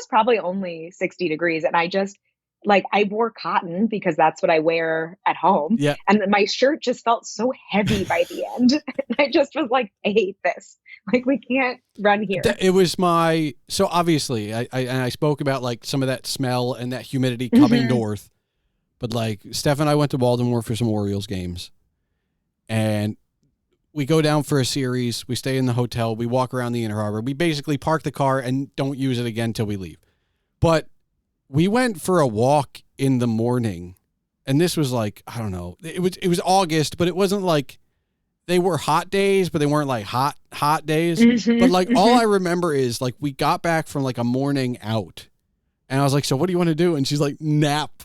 probably only 60 degrees. And I just like, I wore cotton because that's what I wear at home. Yeah. And my shirt just felt so heavy by the end. And I just was like, I hate this. Like, we can't run here. It was so obviously I spoke about like some of that smell and that humidity coming north, but like Steph and I went to Baltimore for some Orioles games and we go down for a series. We stay in the hotel. We walk around the Inner Harbor. We basically park the car and don't use it again till we leave. But we went for a walk in the morning, and this was like, I don't know, it was August, but it wasn't like, they were hot days, but they weren't like hot days. Mm-hmm, But like mm-hmm. all I remember is like we got back from like a morning out, and I was like, so what do you want to do? And she's like, nap,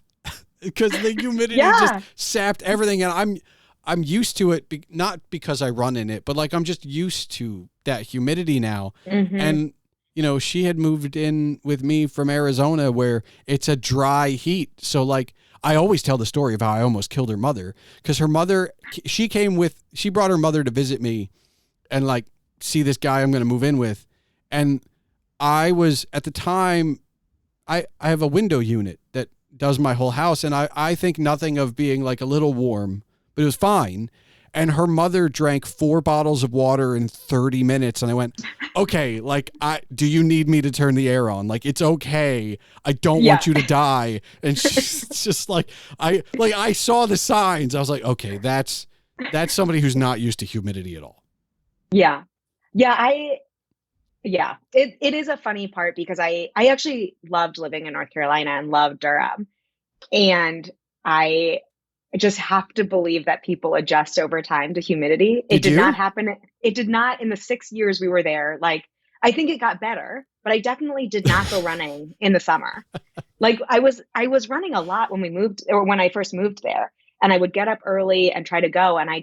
because the humidity just sapped everything. And I'm used to it, not because I run in it, but like I'm just used to that humidity now. Mm-hmm. And you know, she had moved in with me from Arizona where it's a dry heat. So like, I always tell the story of how I almost killed her mother, because her mother, she brought her mother to visit me and like see this guy I'm going to move in with. And I was at the time, I have a window unit that does my whole house. And I think nothing of being like a little warm, but it was fine. And her mother drank 4 bottles of water in 30 minutes. And I went, okay, like, do you need me to turn the air on? Like, it's okay. I don't want you to die. And she's just like, I saw the signs. I was like, okay, that's somebody who's not used to humidity at all. Yeah. It is a funny part because I actually loved living in North Carolina and loved Durham. And I just have to believe that people adjust over time to humidity. It did not happen. It did not in the 6 years we were there. Like, I think it got better, but I definitely did not go running in the summer. Like I was running a lot when we moved, or when I first moved there, and I would get up early and try to go. And I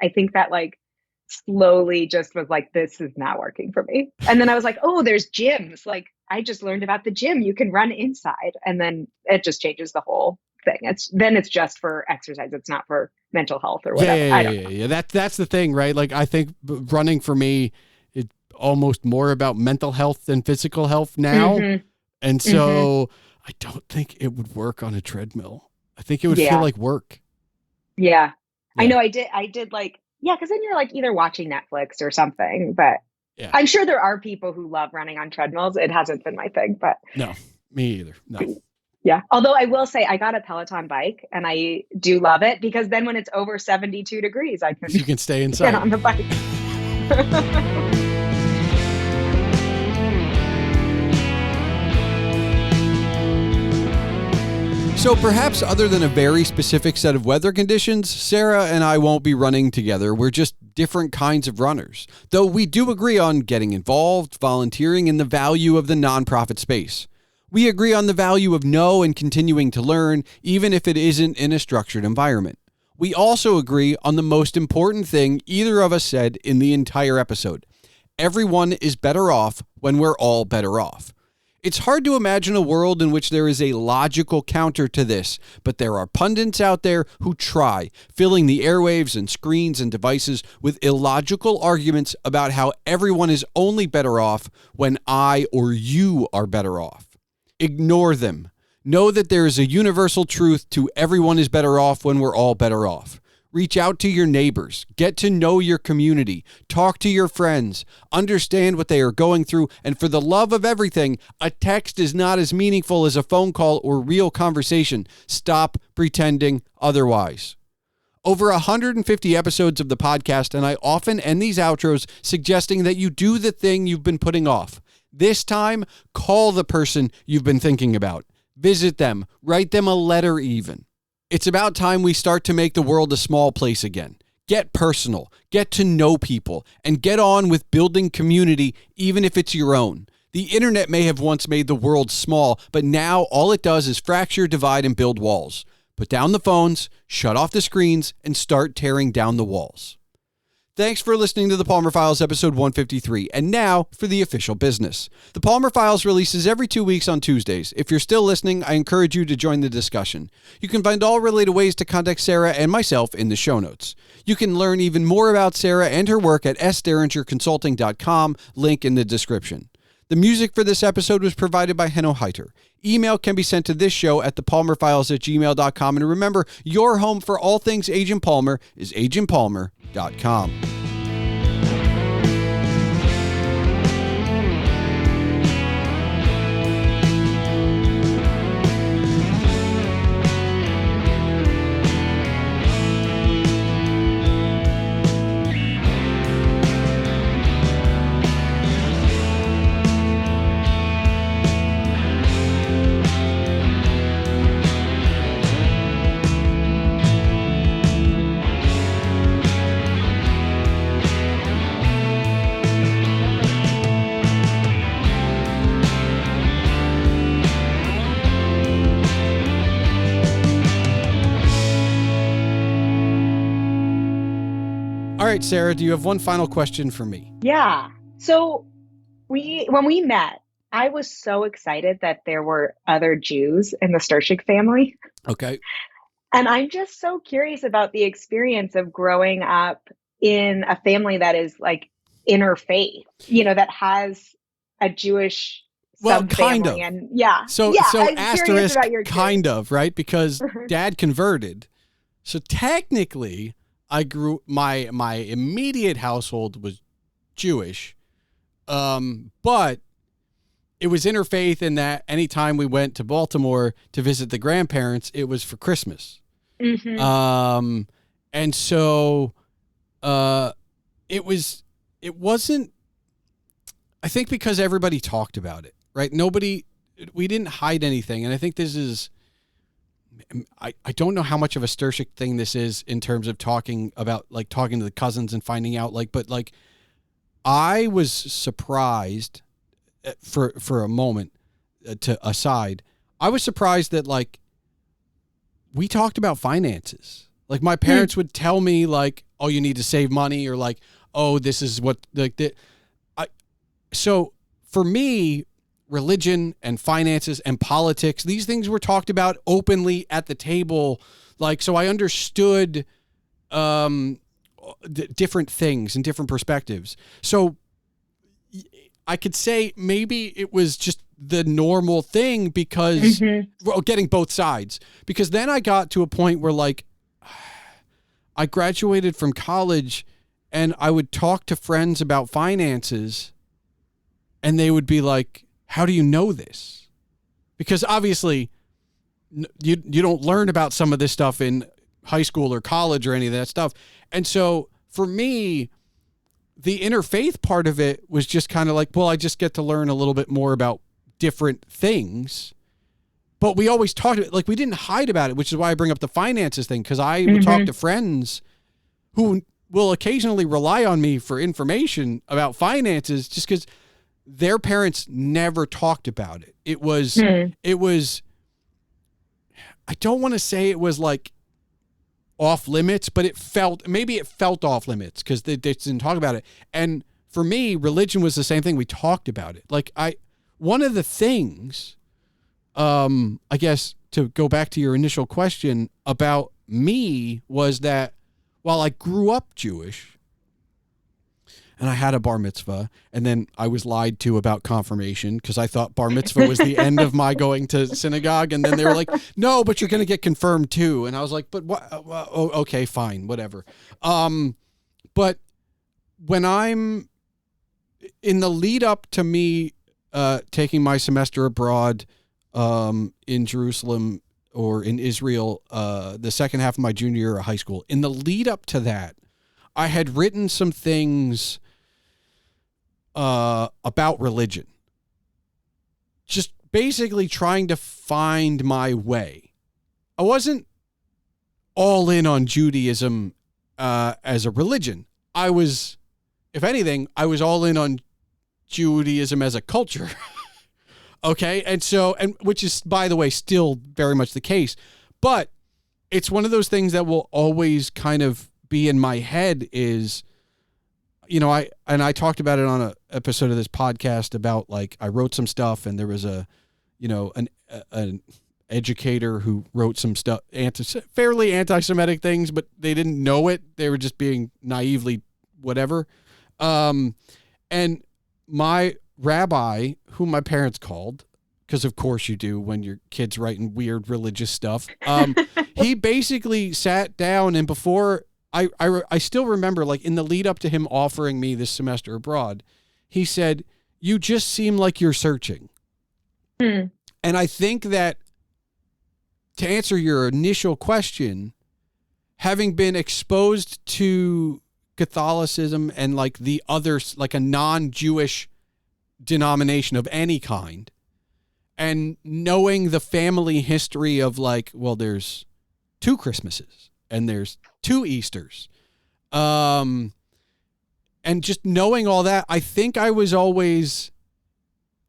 think that like slowly just was like, this is not working for me. And then I was like, oh, there's gyms. Like I just learned about the gym. You can run inside. And then it just changes the whole thing. It's just for exercise. It's not for mental health or whatever. Yeah. That's the thing, right? Like I think running for me is almost more about mental health than physical health now. Mm-hmm. And so I don't think it would work on a treadmill. I think it would feel like work. Yeah. I know I did like, because then you're like either watching Netflix or something, but I'm sure there are people who love running on treadmills. It hasn't been my thing, but no, me either. No. Yeah. Although I will say I got a Peloton bike and I do love it because then when it's over 72 degrees, you can stay inside. Get on the bike. So perhaps other than a very specific set of weather conditions, Sarah and I won't be running together. We're just different kinds of runners. Though we do agree on getting involved, volunteering, and the value of the nonprofit space. We agree on the value of and continuing to learn, even if it isn't in a structured environment. We also agree on the most important thing either of us said in the entire episode. Everyone is better off when we're all better off. It's hard to imagine a world in which there is a logical counter to this, but there are pundits out there who try, filling the airwaves and screens and devices with illogical arguments about how everyone is only better off when I or you are better off. Ignore them. Know that there is a universal truth to everyone is better off when we're all better off. Reach out to your neighbors. Get to know your community. Talk to your friends. Understand what they are going through. And for the love of everything, a text is not as meaningful as a phone call or real conversation. Stop pretending otherwise. Over 150 episodes of the podcast, and I often end these outros suggesting that you do the thing you've been putting off. This time, call the person you've been thinking about. Visit them. Write them a letter even. It's about time we start to make the world a small place again. Get personal, get to know people, and get on with building community even if it's your own. The internet may have once made the world small, but now all it does is fracture, divide, and build walls. Put down the phones, shut off the screens, and start tearing down the walls. Thanks for listening to The Palmer Files, episode 153. And now for the official business. The Palmer Files releases every 2 weeks on Tuesdays. If you're still listening, I encourage you to join the discussion. You can find all related ways to contact Sarah and myself in the show notes. You can learn even more about Sarah and her work at sderingerconsulting.com, link in the description. The music for this episode was provided by Henno Heitur. Email can be sent to this show at thepalmerfiles@gmail.com. And remember, your home for all things Agent Palmer is agentpalmer.com. right, Sarah, do you have one final question for me? Yeah. So when we met, I was so excited that there were other Jews in the Sturchik family. Okay. And I'm just so curious about the experience of growing up in a family that is like interfaith, that has a Jewish Well, kind subfamily. of. And yeah, So I'm curious asterisk, about your kind experience. of, right? Because dad converted. So technically, my immediate household was Jewish. But it was interfaith in that anytime we went to Baltimore to visit the grandparents, it was for Christmas. Mm-hmm. And so it wasn't, I think, because everybody talked about it, right? We didn't hide anything. And I think this is, I don't know how much of a Sturchik thing this is in terms of talking to the cousins and finding out, but I was surprised for a moment I was surprised that we talked about finances. Like my parents would tell me oh, you need to save money, or oh, this is what so for me, religion and finances and politics, these things were talked about openly at the table. So I understood different things and different perspectives. So I could say maybe it was just the normal thing because getting both sides, because then I got to a point where I graduated from college and I would talk to friends about finances and they would be like, how do you know this? Because obviously you don't learn about some of this stuff in high school or college or any of that stuff. And so for me, the interfaith part of it was just kind of I just get to learn a little bit more about different things. But we always talked about we didn't hide about it, which is why I bring up the finances thing, because I would talk to friends who will occasionally rely on me for information about finances just because their parents never talked about it. It was, I don't want to say it was off limits, but it felt off limits because they didn't talk about it. And for me, religion was the same thing. We talked about it. One of the things, I guess to go back to your initial question about me, was that while I grew up Jewish and I had a bar mitzvah, and then I was lied to about confirmation because I thought bar mitzvah was the end of my going to synagogue. And then they were like, no, but you're going to get confirmed too. And I was like, but what? Oh, okay, fine, whatever. But when I'm in the lead up to me taking my semester abroad in Jerusalem or in Israel, the second half of my junior year of high school, in the lead up to that, I had written some things about religion, just basically trying to find my way. I wasn't all in on Judaism as a religion. I was, if anything, I was all in on Judaism as a culture. Okay. And which is, by the way, still very much the case, but it's one of those things that will always kind of be in my head is, I talked about it on an episode of this podcast about I wrote some stuff and there was an educator who wrote some stuff, fairly anti-Semitic things, but they didn't know it. They were just being naively whatever. And my rabbi, whom my parents called, because of course you do when your kid's writing weird religious stuff, he basically sat down, and before I still remember, in the lead up to him offering me this semester abroad, he said, you just seem like you're searching. And I think that, to answer your initial question, having been exposed to Catholicism and the others, a non-Jewish denomination of any kind, and knowing the family history of there's 2 Christmases and there's 2 Easters, and just knowing all that, I think I was always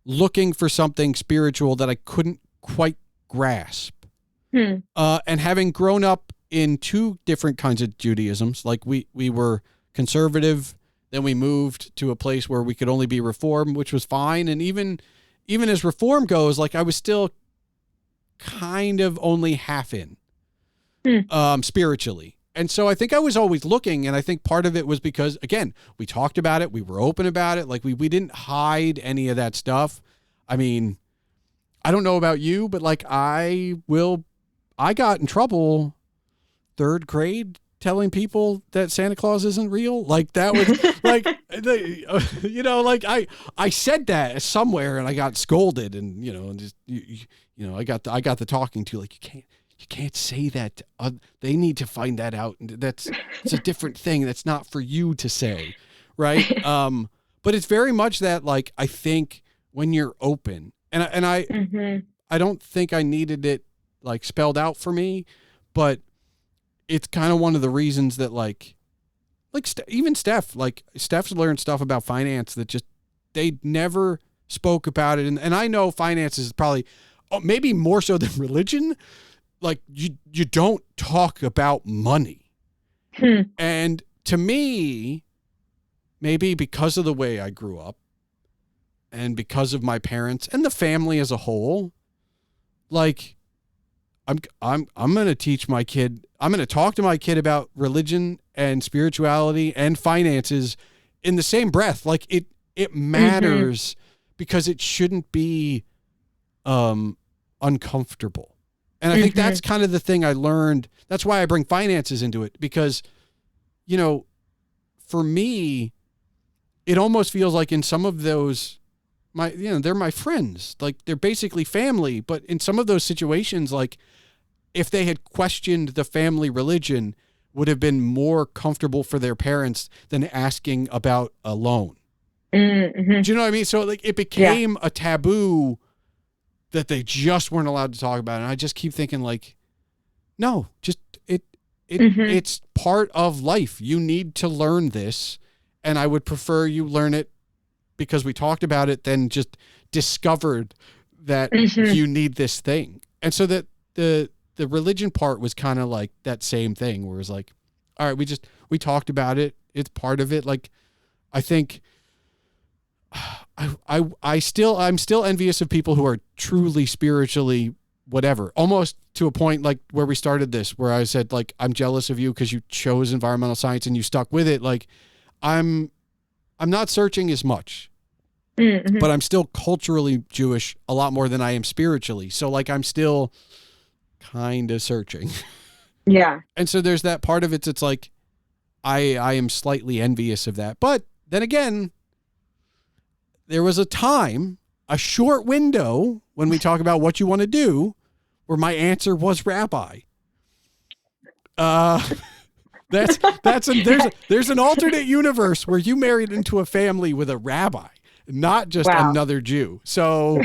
looking for something spiritual that I couldn't quite grasp. And having grown up in 2 different kinds of Judaisms, we were conservative. Then we moved to a place where we could only be reform, which was fine. And even as reform goes, like I was still kind of only half in spiritually. And so I think I was always looking, and I think part of it was because, again, we talked about it, we were open about it, like we didn't hide any of that stuff. I mean, I don't know about you, but like I got in trouble 3rd grade telling people that Santa Claus isn't real. Like that was like, like I said that somewhere and I got scolded, and, just, I got the talking to, like, you can't say that. They need to find that out. And it's a different thing. That's not for you to say. Right. But it's very much that, like, I think when you're open, and I don't think I needed it like spelled out for me, but it's kind of one of the reasons that even Steph's learned stuff about finance that just, they never spoke about it. And I know finance is probably maybe more so than religion. Like you don't talk about money. And to me, maybe because of the way I grew up and because of my parents and the family as a whole, like I'm going to teach my kid, I'm going to talk to my kid about religion and spirituality and finances in the same breath. Like it matters because it shouldn't be uncomfortable. And I think that's kind of the thing I learned. That's why I bring finances into it, because, for me, it almost feels like in some of those, they're my friends, like they're basically family. But in some of those situations, like if they had questioned the family religion, would have been more comfortable for their parents than asking about a loan. Do you know what I mean? So like it became a taboo that they just weren't allowed to talk about. And I just keep thinking, like, no, just it's part of life. You need to learn this. And I would prefer you learn it because we talked about it than just discovered that you need this thing. And so that the religion part was kind of like that same thing where it was like, all right, we talked about it. It's part of it. Like, I think I'm still envious of people who are truly spiritually whatever, almost to a point like where we started this, where I said, like, I'm jealous of you because you chose environmental science and you stuck with it. Like I'm not searching as much, but I'm still culturally Jewish a lot more than I am spiritually. So like, I'm still kind of searching. Yeah. And so there's that part of it. It's like, I am slightly envious of that. But then again, there was a short window when we talk about what you want to do, where my answer was rabbi. There's an alternate universe where you married into a family with a rabbi, not just another Jew. So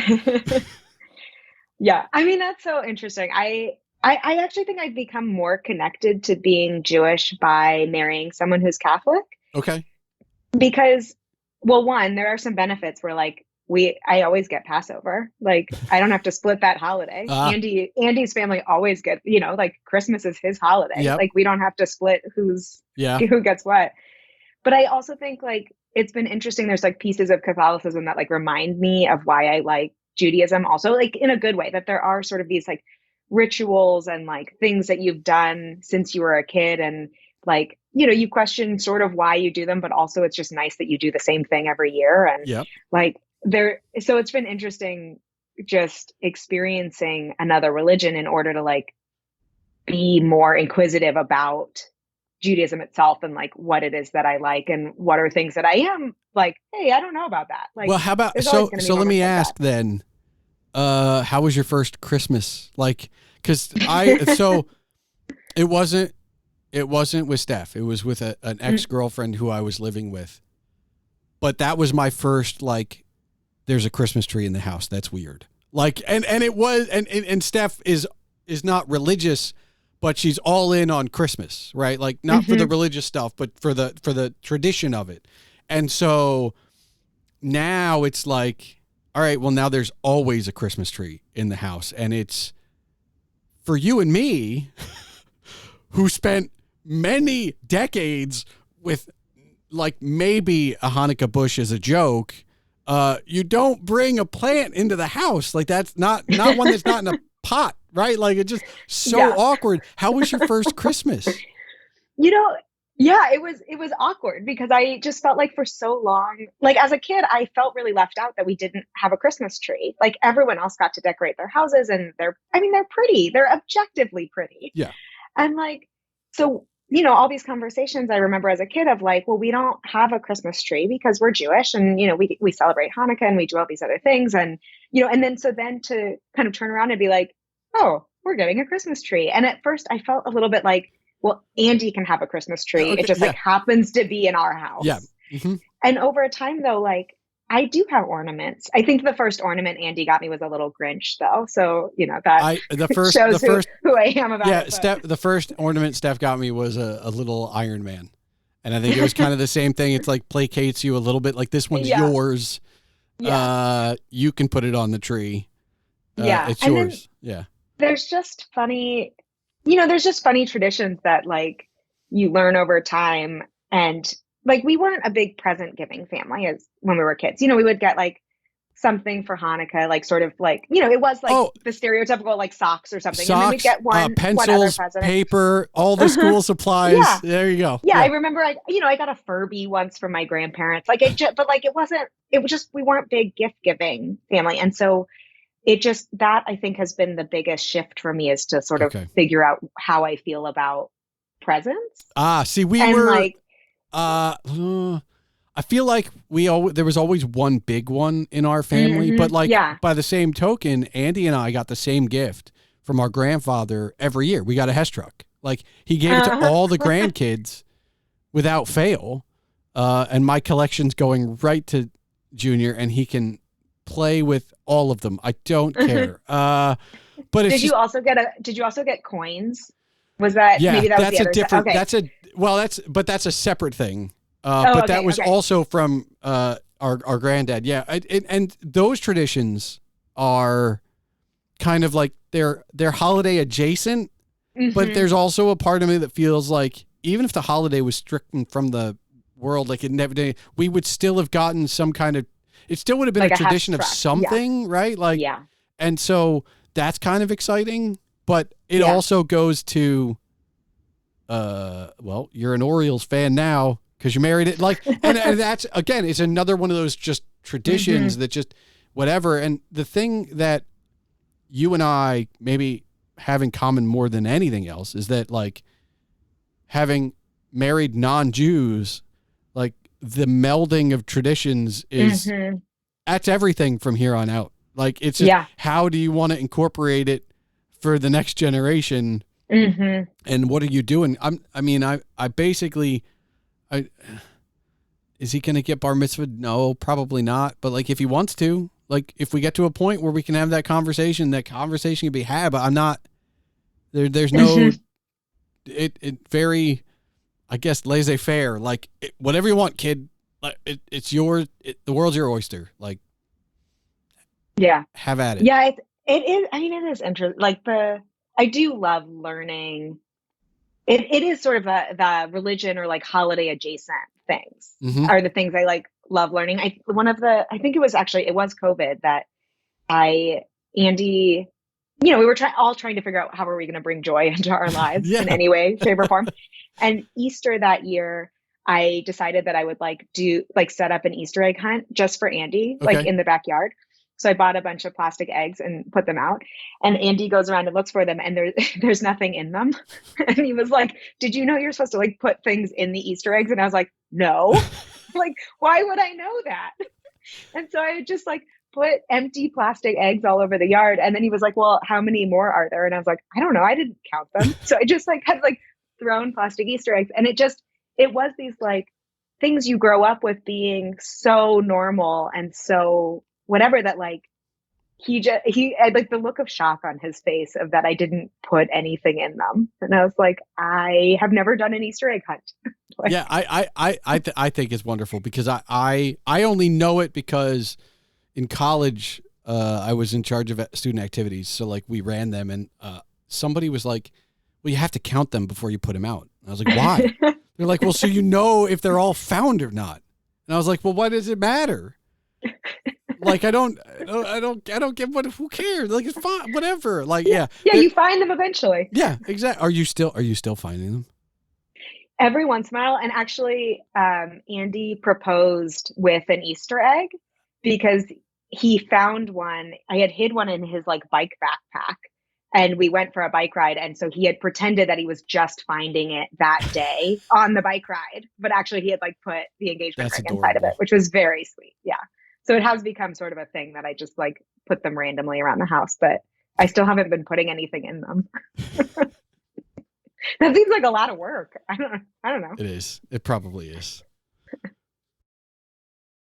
yeah, I mean, that's so interesting. I actually think I've become more connected to being Jewish by marrying someone who's Catholic. Okay. Because, well, one, there are some benefits where like I always get Passover. Like I don't have to split that holiday. Andy's family always get, like Christmas is his holiday. Yep. Like we don't have to split who gets what. But I also think like it's been interesting. There's like pieces of Catholicism that like remind me of why I like Judaism also, like in a good way, that there are sort of these like rituals and like things that you've done since you were a kid, and like, you question sort of why you do them, but also it's just nice that you do the same thing every year. And like so it's been interesting just experiencing another religion in order to like be more inquisitive about Judaism itself and like what it is that I like and what are things that I am like, hey, I don't know about that. Like, well, how about, so let me ask then, how was your first Christmas? Like, cause it wasn't with Steph. It was with an ex-girlfriend who I was living with, but that was my first, like, there's a Christmas tree in the house. That's weird. Like, and it was, and Steph is not religious, but she's all in on Christmas, right? Like not for the religious stuff, but for the tradition of it. And so now it's like, all right, well now there's always a Christmas tree in the house. And it's for you and me who spent many decades with like maybe a Hanukkah bush is a joke. You don't bring a plant into the house. Like that's not one that's not in a pot, right? Like it's just so awkward. How was your first Christmas? You know, yeah, it was awkward because I just felt like for so long, like as a kid, I felt really left out that we didn't have a Christmas tree. Like everyone else got to decorate their houses and they're pretty. They're objectively pretty. Yeah. And like, so, all these conversations I remember as a kid of like, well, we don't have a Christmas tree because we're Jewish and, we celebrate Hanukkah and we do all these other things. And, and then to kind of turn around and be like, oh, we're getting a Christmas tree. And at first I felt a little bit like, well, Andy can have a Christmas tree. Okay, it just like happens to be in our house. Yeah. Mm-hmm. And over time though, like I do have ornaments. I think the first ornament Andy got me was a little Grinch though. So, that shows who I am about it. Yeah, the first ornament Steph got me was a little Iron Man. And I think it was kind of the same thing. It's like placates you a little bit. Like this one's yours. Yeah. You can put it on the tree. It's yours. Yeah. There's just funny traditions that like you learn over time. And like, we weren't a big present giving family as when we were kids, we would get like something for Hanukkah, like sort of like, it was like the stereotypical like socks or something. Socks, and then we'd get pencils, paper, all the school supplies. Yeah. There you go. Yeah. I remember I got a Furby once from my grandparents. Like but like, it was just, we weren't big gift giving family. And so that I think has been the biggest shift for me is to sort of figure out how I feel about presents. See, we were like, I feel like there was always one big one in our family, but like by the same token, Andy and I got the same gift from our grandfather every year. We got a Hess truck. Like he gave it to all the grandkids without fail. And my collection's going right to Junior and he can play with all of them. I don't care. But did you also get coins? Was that maybe that was the other different? Okay. That's a separate thing. But that was also from our granddad. Yeah, and those traditions are kind of like they're holiday adjacent, but there's also a part of me that feels like even if the holiday was stricken from the world, like it never did, we would still have gotten some kind of. It still would have been like a tradition of something, right? Like, and so that's kind of exciting, but it also goes to, well, you're an Orioles fan now because you married it. Like, and that's, again, it's another one of those just traditions that just whatever. And the thing that you and I maybe have in common more than anything else is that like having married non-Jews, like, the melding of traditions is that's everything from here on out. Like it's just how do you want to incorporate it for the next generation? And what are you doing? I basically, is he going to get bar mitzvah? No, probably not. But like, if he wants to, like, if we get to a point where we can have that conversation can be had, but I'm not there. There's no, it very, I guess, laissez-faire, like whatever you want, kid, like it's yours. The world's your oyster. Like, have at it. Yeah. It is. I mean, it is interesting. Like I do love learning. It is sort of the religion or like holiday adjacent things are the things I like love learning. I think it was COVID that Andy, we were all trying to figure out how are we going to bring joy into our lives in any way, shape, or form. And Easter that year, I decided that I would set up an Easter egg hunt just for Andy, like in the backyard. So I bought a bunch of plastic eggs and put them out, and Andy goes around and looks for them, and there's nothing in them. And he was like, "Did you know you're supposed to like put things in the Easter eggs?" And I was like, "No." Like, why would I know that? And so I just like put empty plastic eggs all over the yard. And then he was like, "Well, how many more are there?" And I was like, "I don't know. I didn't count them." So I just like had like thrown plastic Easter eggs, and it was these like things you grow up with being so normal and so whatever that like he had like the look of shock on his face of that I didn't put anything in them. And I was like, I have never done an Easter egg hunt. Like, yeah, I think it's wonderful because I only know it because in college I was in charge of student activities. So like we ran them and somebody was like, well, you have to count them before you put them out. And I was like, why? They're like, well, so you know if they're all found or not. And I was like, well, why does it matter? Like, I don't get who cares? Like, it's fine, whatever. Like, yeah. Yeah, you find them eventually. Yeah, exactly. Are you still finding them? Every once in a while. And actually, Andy proposed with an Easter egg because he found one. I had hid one in his like bike backpack, and we went for a bike ride. And so he had pretended that he was just finding it that day on the bike ride, but actually he had like put the engagement ring inside of it, which was very sweet. Yeah. So it has become sort of a thing that I just like put them randomly around the house, but I still haven't been putting anything in them. That seems like a lot of work. I don't know. It is. It probably is.